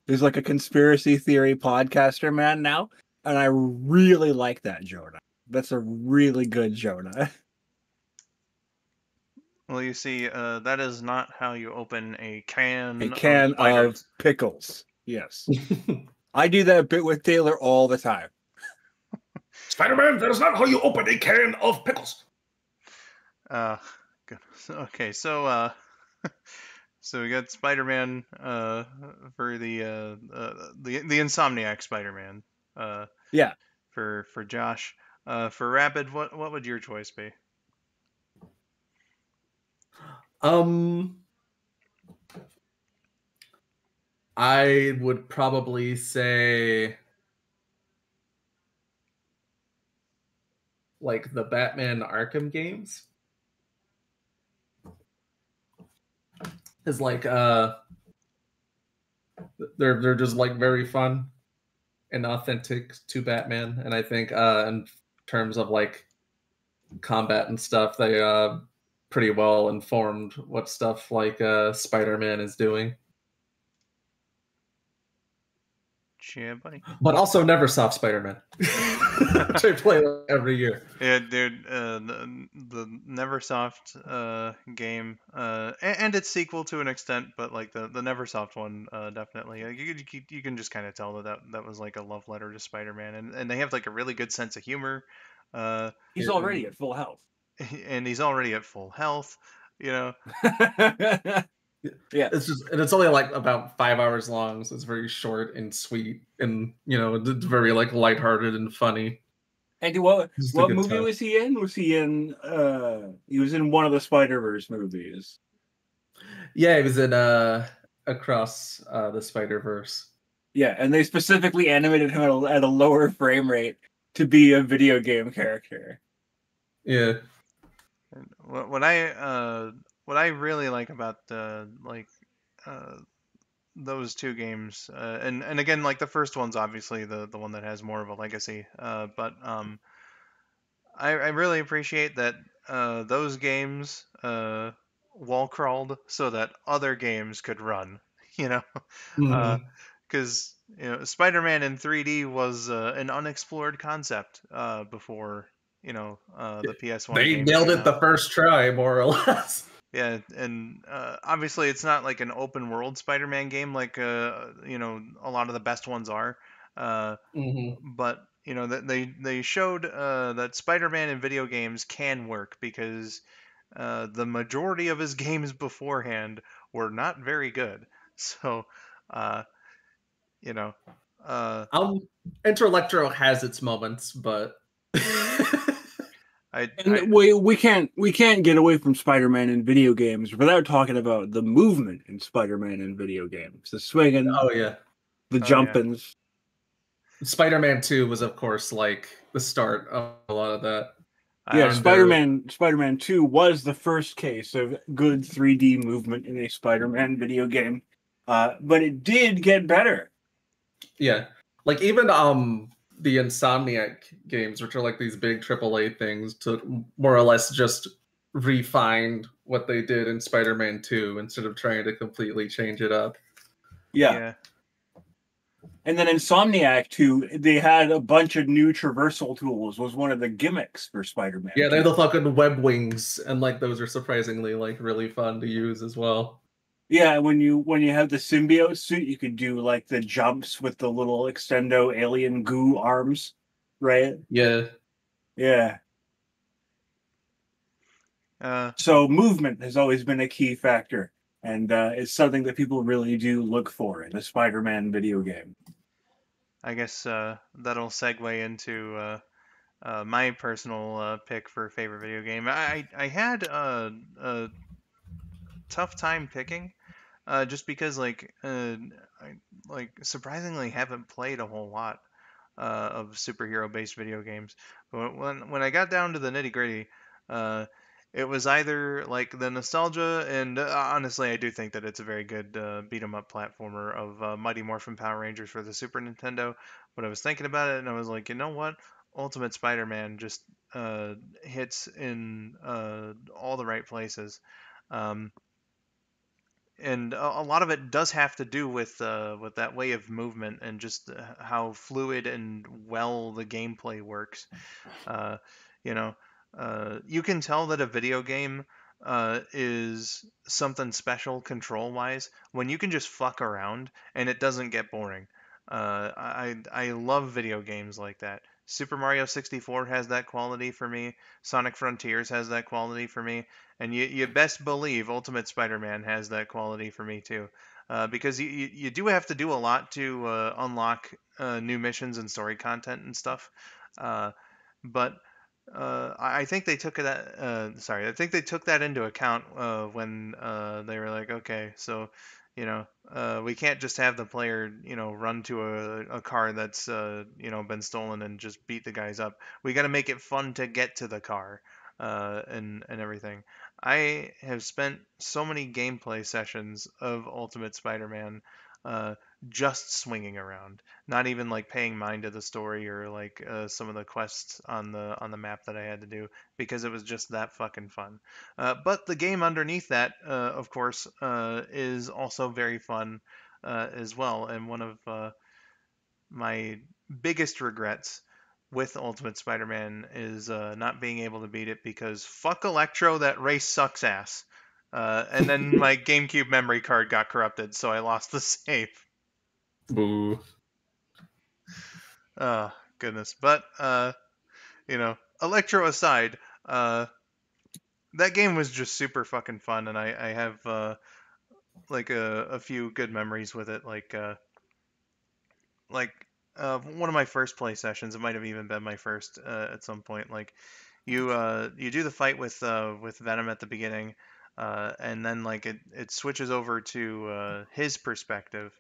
He's like a conspiracy theory podcaster man now, and I really like that Jonah. That's a really good Jonah. Well, you see, that is not how you open a A can of can of spiders. pickles. Yes. I do that bit with Taylor all the time. Spider-Man, that is not how you open a can of pickles. Good. Okay, so we got Spider-Man for the Insomniac Spider-Man Yeah. for Josh. For Rabid, what would your choice be? Um, I would probably say like the Batman Arkham games is like they're just like very fun and authentic to Batman, and I think in terms of like combat and stuff, they pretty well informed what stuff like Spider-Man is doing. Yeah, buddy. But also Neversoft Spider-Man, which I play every year. Yeah, dude. The Neversoft game, and its sequel to an extent, but like the Neversoft one, definitely. Like, you can just kind of tell that was like a love letter to Spider-Man, and they have like a really good sense of humor. Uh, He's already at full health. and he's already at full health. You know, Yeah. It's only like about 5 hours long, so it's very short and sweet, and it's very like lighthearted and funny. And what Just a good movie time. was he in? He was in one of the Spider-Verse movies. Yeah, he was in Across the Spider-Verse. Yeah, and they specifically animated him at a lower frame rate to be a video game character. Yeah. what I really like about uh, those two games, and again, like the first one's obviously the one that has more of a legacy, but I really appreciate that those games wall crawled so that other games could run. You know, Mhm. because Spider-Man in 3D was an unexplored concept before the PS1 They games nailed came it out. the first try, more or less. Yeah, and obviously it's not like an open world Spider-Man game like a lot of the best ones are. Uh, Mhm. but that they showed that Spider-Man in video games can work because the majority of his games beforehand were not very good. So, uh, you know, uh, Um, Electro has its moments, but I And we can't get away from Spider-Man in video games without talking about the movement in Spider-Man in video games. The swinging, oh yeah, the oh yeah, jumpings. Spider-Man 2 was of course like the start of a lot of that. Yeah, And Spider-Man 2 was the first case of good 3D movement in a Spider-Man video game. But it did get better. yeah, like even the Insomniac games, which are like these big AAA things, to more or less just refined what they did in Spider-Man 2 instead of trying to completely change it up. Yeah. yeah. And then Insomniac 2, they had a bunch of new traversal tools, was one of the gimmicks for Spider-Man Yeah, they 2. have the fucking web wings, and like those are surprisingly like really fun to use as well. Yeah, when you have the symbiote suit, you could do like the jumps with the little extendo alien goo arms, right? Yeah. Yeah. So movement has always been a key factor, and it's something that people really do look for in a Spider-Man video game. I guess that'll segue into my personal pick for favorite video game. I had a tough time picking, just because I like surprisingly haven't played a whole lot of superhero based video games. But when I got down to the nitty gritty, uh, it was either like the nostalgia, and honestly, I do think that it's a very good beat 'em up platformer of Mighty Morphin Power Rangers for the Super Nintendo. But I was thinking about it, and I was like, you know what? Ultimate Spider-Man just hits in all the right places. Um, and a lot of it does have to do with that way of movement and just how fluid and well the gameplay works. Uh, you know, you can tell that a video game is something special control wise when you can just fuck around and it doesn't get boring. I love video games like that. Super Mario 64 has that quality for me. Sonic Frontiers has that quality for me. And you best believe Ultimate Spider-Man has that quality for me too. Because you do have to do a lot to unlock new missions and story content and stuff. Uh, but I think they took that. Sorry, I think they took that into account when they were like, okay, so we can't just have the player run to a car that's been stolen and just beat the guys up. We got to make it fun to get to the car and everything. I have spent so many gameplay sessions of Ultimate Spider-Man uh, just swinging around, not even like paying mind to the story or like some of the quests on the map that I had to do because it was just that fucking fun. But the game underneath that, of course, is also very fun as well. And one of my biggest regrets with Ultimate Spider-Man is not being able to beat it because fuck Electro, that race sucks ass. And then my GameCube memory card got corrupted, so I lost the save. Boo. Oh, goodness. But, Electro aside, that game was just super fucking fun, and I have, like, a few good memories with it. Like, one of my first play sessions, it might have even been my first at some point. Like, you do the fight with Venom at the beginning, and then, like, it switches over to his perspective,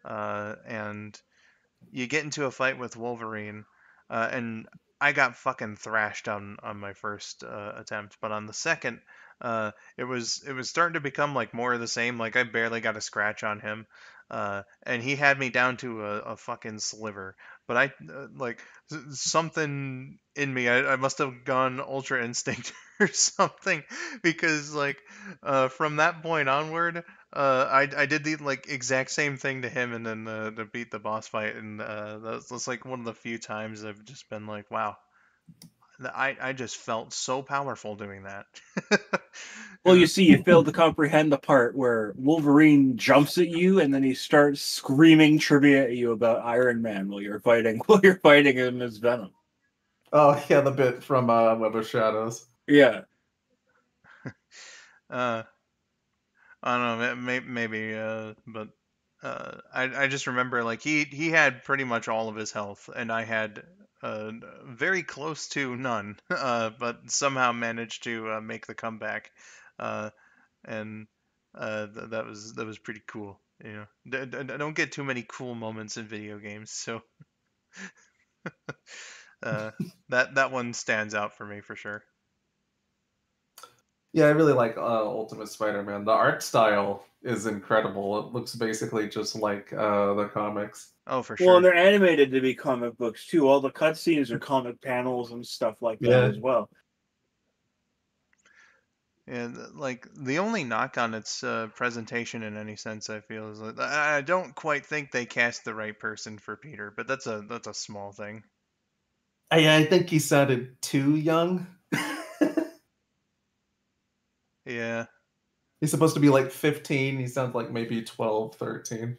and you get into a fight with Wolverine, and I got fucking thrashed on my first attempt, but on the second, it was starting to become like more of the same. Like I barely got a scratch on him, and he had me down to a fucking sliver. But something in me, I must have gone Ultra Instinct or something, because like from that point onward. I did the like exact same thing to him, and then to beat the boss fight, and that's like one of the few times I've just been like, wow, I just felt so powerful doing that. Well, you see, you failed to comprehend the part where Wolverine jumps at you and then he starts screaming trivia at you about Iron Man while you're fighting him as Venom. Oh yeah, the bit from Web of Shadows. Yeah. uh, I don't know, maybe, but I just remember like he had pretty much all of his health, and I had very close to none, but somehow managed to make the comeback, uh, and that was pretty cool. I don't get too many cool moments in video games, so uh, that one stands out for me for sure. Yeah, I really like Ultimate Spider-Man. The art style is incredible. It looks basically just like the comics. Oh, for Well, sure. and they're animated to be comic books too. All the cutscenes are comic panels and stuff like that Yeah. as well. And like the only knock on its presentation in any sense, I feel, is like I don't quite think they cast the right person for Peter, but that's a small thing. I think he sounded too young. Yeah, He's supposed to be like 15. He sounds like maybe 12, 13.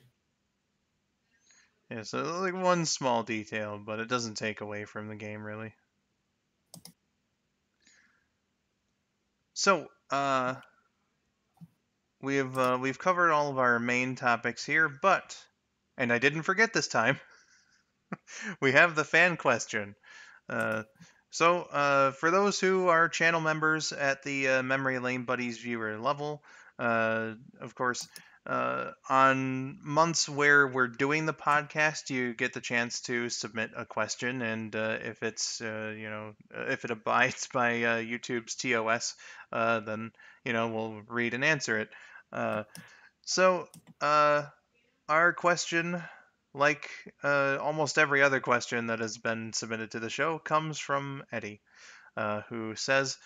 yeah. So like one small detail, but it doesn't take away from the game really. So we've covered all of our main topics here, but and I didn't forget this time. We have the fan question. Uh, for those who are channel members at the Memory Lane Buddies viewer level, of course, on months where we're doing the podcast, you get the chance to submit a question, and if it's if it abides by YouTube's TOS, then we'll read and answer it. So our question, like almost every other question that has been submitted to the show, comes from Eddie, who says,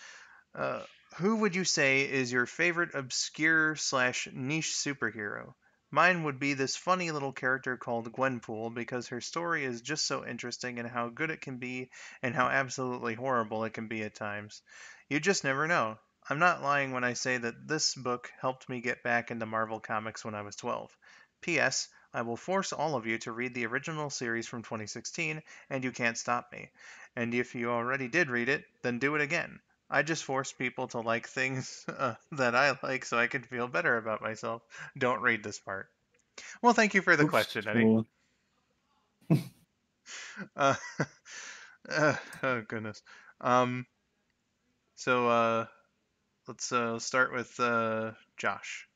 uh, who would you say is your favorite obscure slash niche superhero? Mine would be this funny little character called Gwenpool because her story is just so interesting and how good it can be and how absolutely horrible it can be at times. You just never know. I'm not lying when I say that this book helped me get back into Marvel Comics when I was 12. P.S. I will force all of you to read the original series from 2016, and you can't stop me. And if you already did read it, then do it again. I just force people to like things that I like so I can feel better about myself. Don't read this part. Well, thank you for the Oops. question, Eddie. Well, Uh, oh goodness. Um, so let's start with Josh.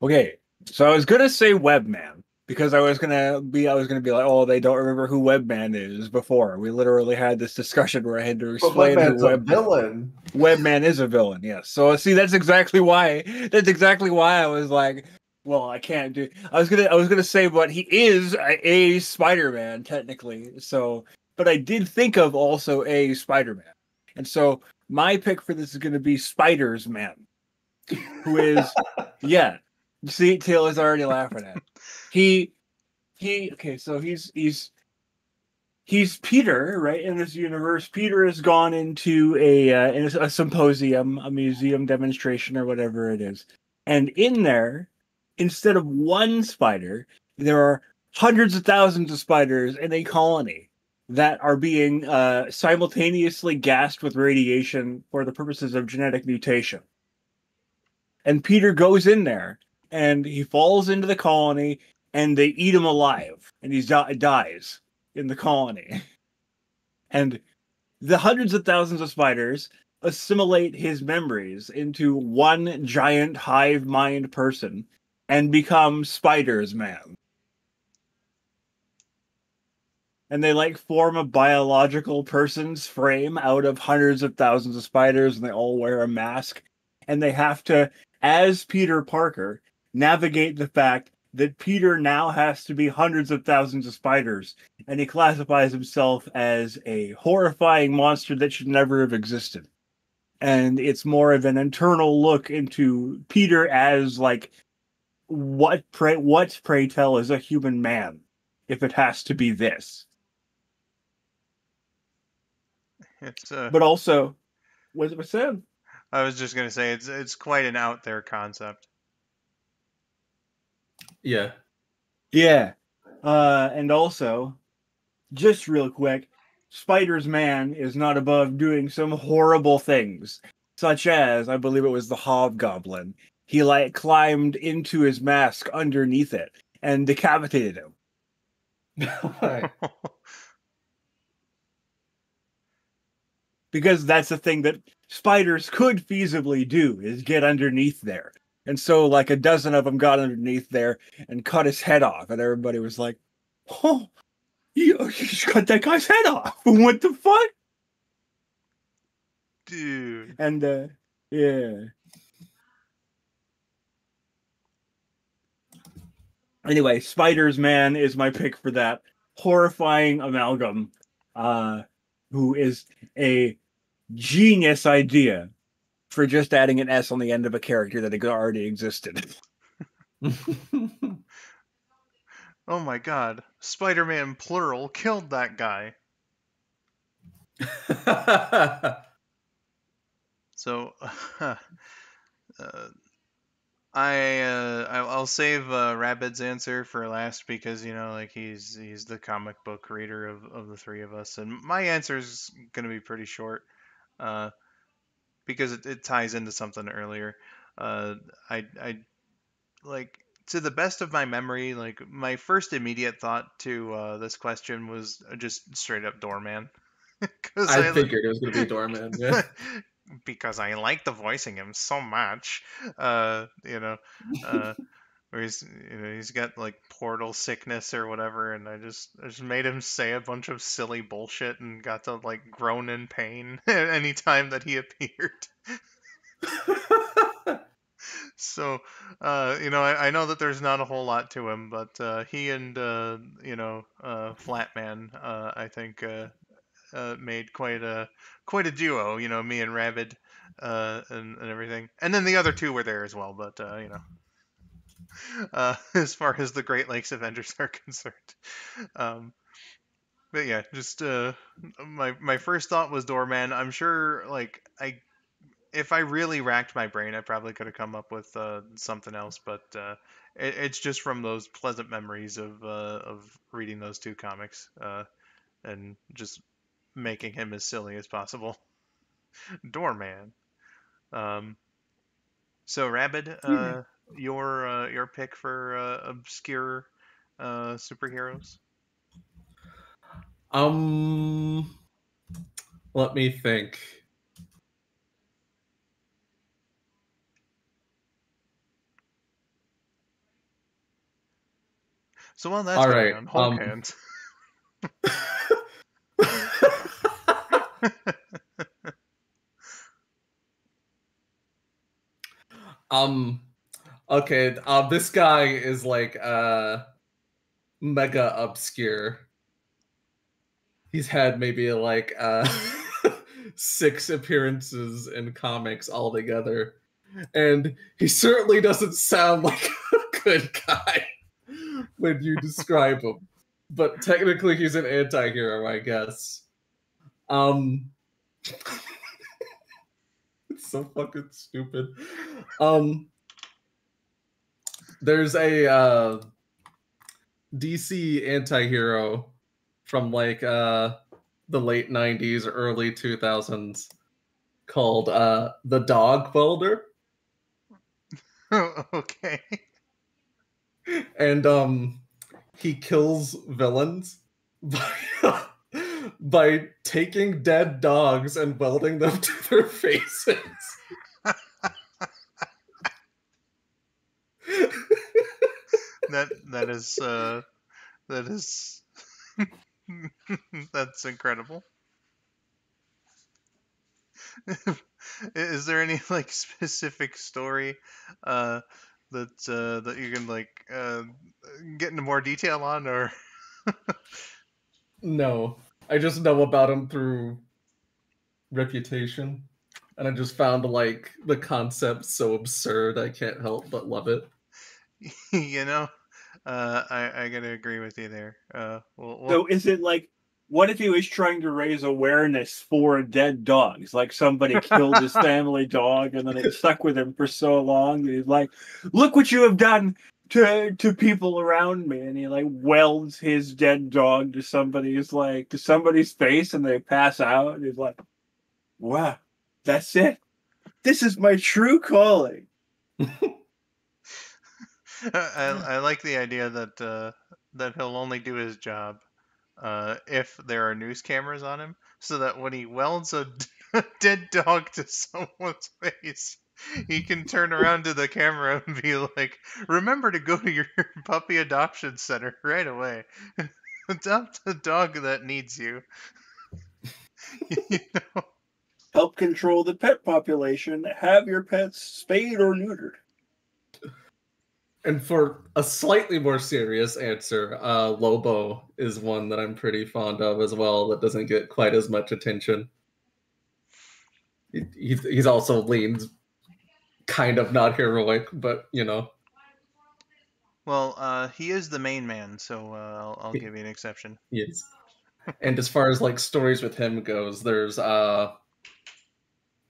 okay, so I was gonna say Webman because I was gonna be like, oh, they don't remember who Webman is before. We literally had this discussion where I had to But explain who Webman's a villain. Webman is a villain. Yes. So see, that's exactly why. That's exactly why I was like, well, I can't do. I was gonna say, but he is a Spider-Man technically. So, but I did think of also a Spider-Man, and so my pick for this is gonna be Spider's Man, who is, yeah. You see, Taylor's already laughing at. He okay, so he's Peter, right? In this universe, Peter has gone into a symposium, a museum demonstration, or whatever it is, and in there, instead of one spider, there are hundreds of thousands of spiders in a colony that are being simultaneously gassed with radiation for the purposes of genetic mutation. And Peter goes in there and he falls into the colony and they eat him alive and he dies in the colony. And the hundreds of thousands of spiders assimilate his memories into one giant hive mind person and become Spider's Man. And they like form a biological person's frame out of hundreds of thousands of spiders, and they all wear a mask. And they have to, as Peter Parker, navigate the fact that Peter now has to be hundreds of thousands of spiders, and he classifies himself as a horrifying monster that should never have existed. And it's more of an internal look into Peter as like, what pray tell is a human man, if it has to be this. It's But also, what's that? I was just gonna say it's quite an out there concept. Yeah. Yeah. And also, just real quick, Spider's Man is not above doing some horrible things, such as, I believe it was the Hobgoblin. He like climbed into his mask underneath it and decapitated him. Right. Because that's the thing that spiders could feasibly do, is get underneath there. And so like a dozen of them got underneath there and cut his head off. And everybody was like, oh, you just cut that guy's head off. What the fuck? Dude. And yeah. Anyway, Spider's Man is my pick for that horrifying amalgam, who is a genius idea for just adding an S on the end of a character that already existed. Oh my god. Spider-Man plural killed that guy. So I'll save Rabid's answer for last because like he's the comic book reader of the three of us, and my answer is gonna be pretty short, because it ties into something earlier. I like, to the best of my memory, like my first immediate thought to this question was just straight up Doorman. Because I figured it was going to be Doorman. Yeah. because I like the voicing him so much. Uh, where he's got like portal sickness or whatever, and I just made him say a bunch of silly bullshit and got to like groan in pain anytime that he appeared. So, I know that there's not a whole lot to him, but he and Flatman, I think, made quite a duo. Me and Rabid, and everything, and then the other two were there as well. But as far as the Great Lakes Avengers are concerned, um, but yeah, just my first thought was Doorman. I'm sure, like if I really racked my brain, I probably could have come up with something else, but it's just from those pleasant memories of reading those two comics and just making him as silly as possible. Doorman. Um, so Rabid, your pick for obscure superheroes? Let me think. So while that's All going right. on, Hulk hands. Okay. This guy is like mega obscure. He's had maybe like 6 appearances in comics altogether, and he certainly doesn't sound like a good guy when you describe him. But technically, he's an anti-hero, I guess. It's so fucking stupid. There's a DC anti-hero from like the late 90s, early 2000s called the Dog Welder. Okay. And he kills villains by, by taking dead dogs and welding them to their faces. That is that's incredible. Is there any like specific story that you can like get into more detail on, or No, I just know about him through reputation, and I just found like the concept so absurd I can't help but love it. you know, I gotta agree with you there. So is it like, what if he was trying to raise awareness for dead dogs? Like somebody killed his family dog and then it stuck with him for so long. And he's like, look what you have done to people around me. And he like welds his dead dog to somebody's face and they pass out. And he's like, wow, that's it. This is my true calling. I like the idea that he'll only do his job if there are news cameras on him, so that when he welds a dead dog to someone's face, he can turn around to the camera and be like, "Remember to go to your puppy adoption center right away. Adopt a dog that needs you." You know? Help control the pet population. Have your pets spayed or neutered. And for a slightly more serious answer, Lobo is one that I'm pretty fond of as well that doesn't get quite as much attention. He's also leans kind of not heroic, but you know. Well, he is the main man, so I'll give you an exception. Yes. And as far as like stories with him goes, there's a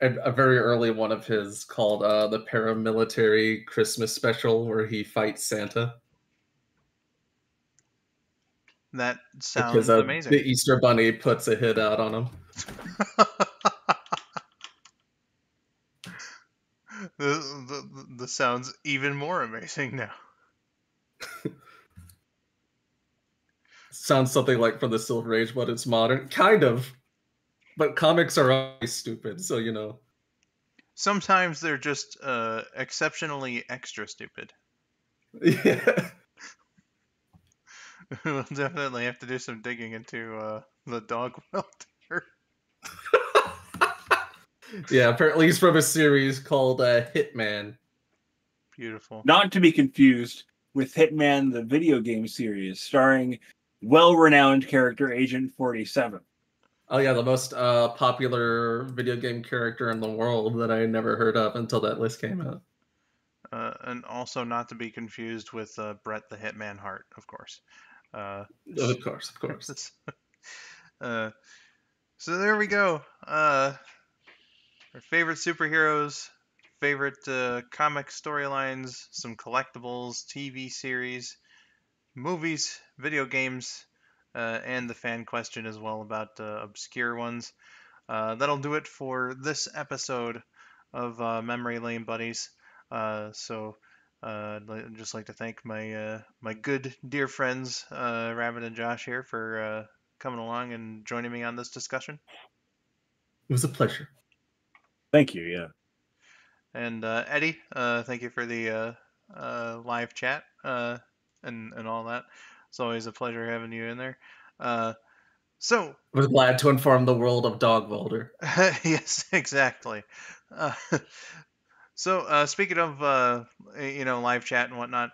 very early one of his called the Paramilitary Christmas Special, where he fights Santa. That Because sounds amazing. the Easter Bunny puts a hit out on him. The sounds even more amazing now. Sounds something like from the Silver Age, but it's modern. Kind of. But comics are always stupid, so you know. Sometimes they're just exceptionally extra stupid. Yeah. We'll definitely have to do some digging into the dog welder. Yeah, apparently he's from a series called Hitman. Beautiful. Not to be confused with Hitman, the video game series, starring well-renowned character Agent 47. Oh yeah, the most popular video game character in the world that I never heard of until that list came out. And also not to be confused with Brett the Hitman Hart, of course. Of course, of course. uh, so there we go. Our favorite superheroes, favorite comic storylines, some collectibles, TV series, movies, video games, and the fan question as well about obscure ones. That'll do it for this episode of Memory Lane Buddies. I'd just like to thank my good dear friends Rabid and Josh here for coming along and joining me on this discussion. It was a pleasure. Thank you, yeah. And Eddie, thank you for the live chat and all that. It's always a pleasure having you in there. So I was glad to inform the world of Dog Welder. yes, exactly. Uh, So, speaking of live chat and whatnot,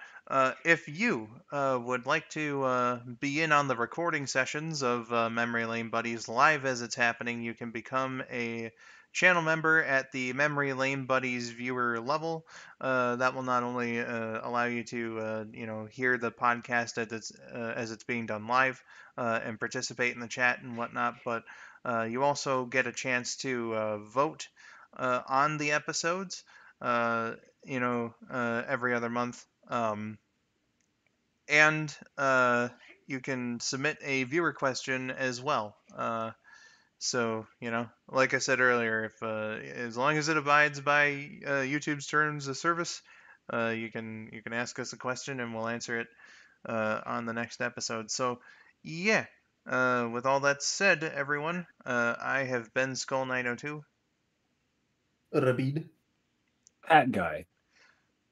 if you would like to be in on the recording sessions of Memory Lane Buddies live as it's happening, you can become a channel member at the Memory Lane Buddies viewer level. That will not only allow you to hear the podcast as it's being done live and participate in the chat and whatnot, but you also get a chance to vote on the episodes every other month. And you can submit a viewer question as well. So, like I said earlier, if as long as it abides by YouTube's terms of service, you can ask us a question and we'll answer it on the next episode. So, yeah. With all that said, everyone, I have been Skull902. Rabid. That guy.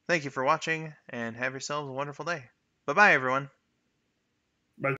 Thank you for watching, and have yourselves a wonderful day. Bye-bye, everyone.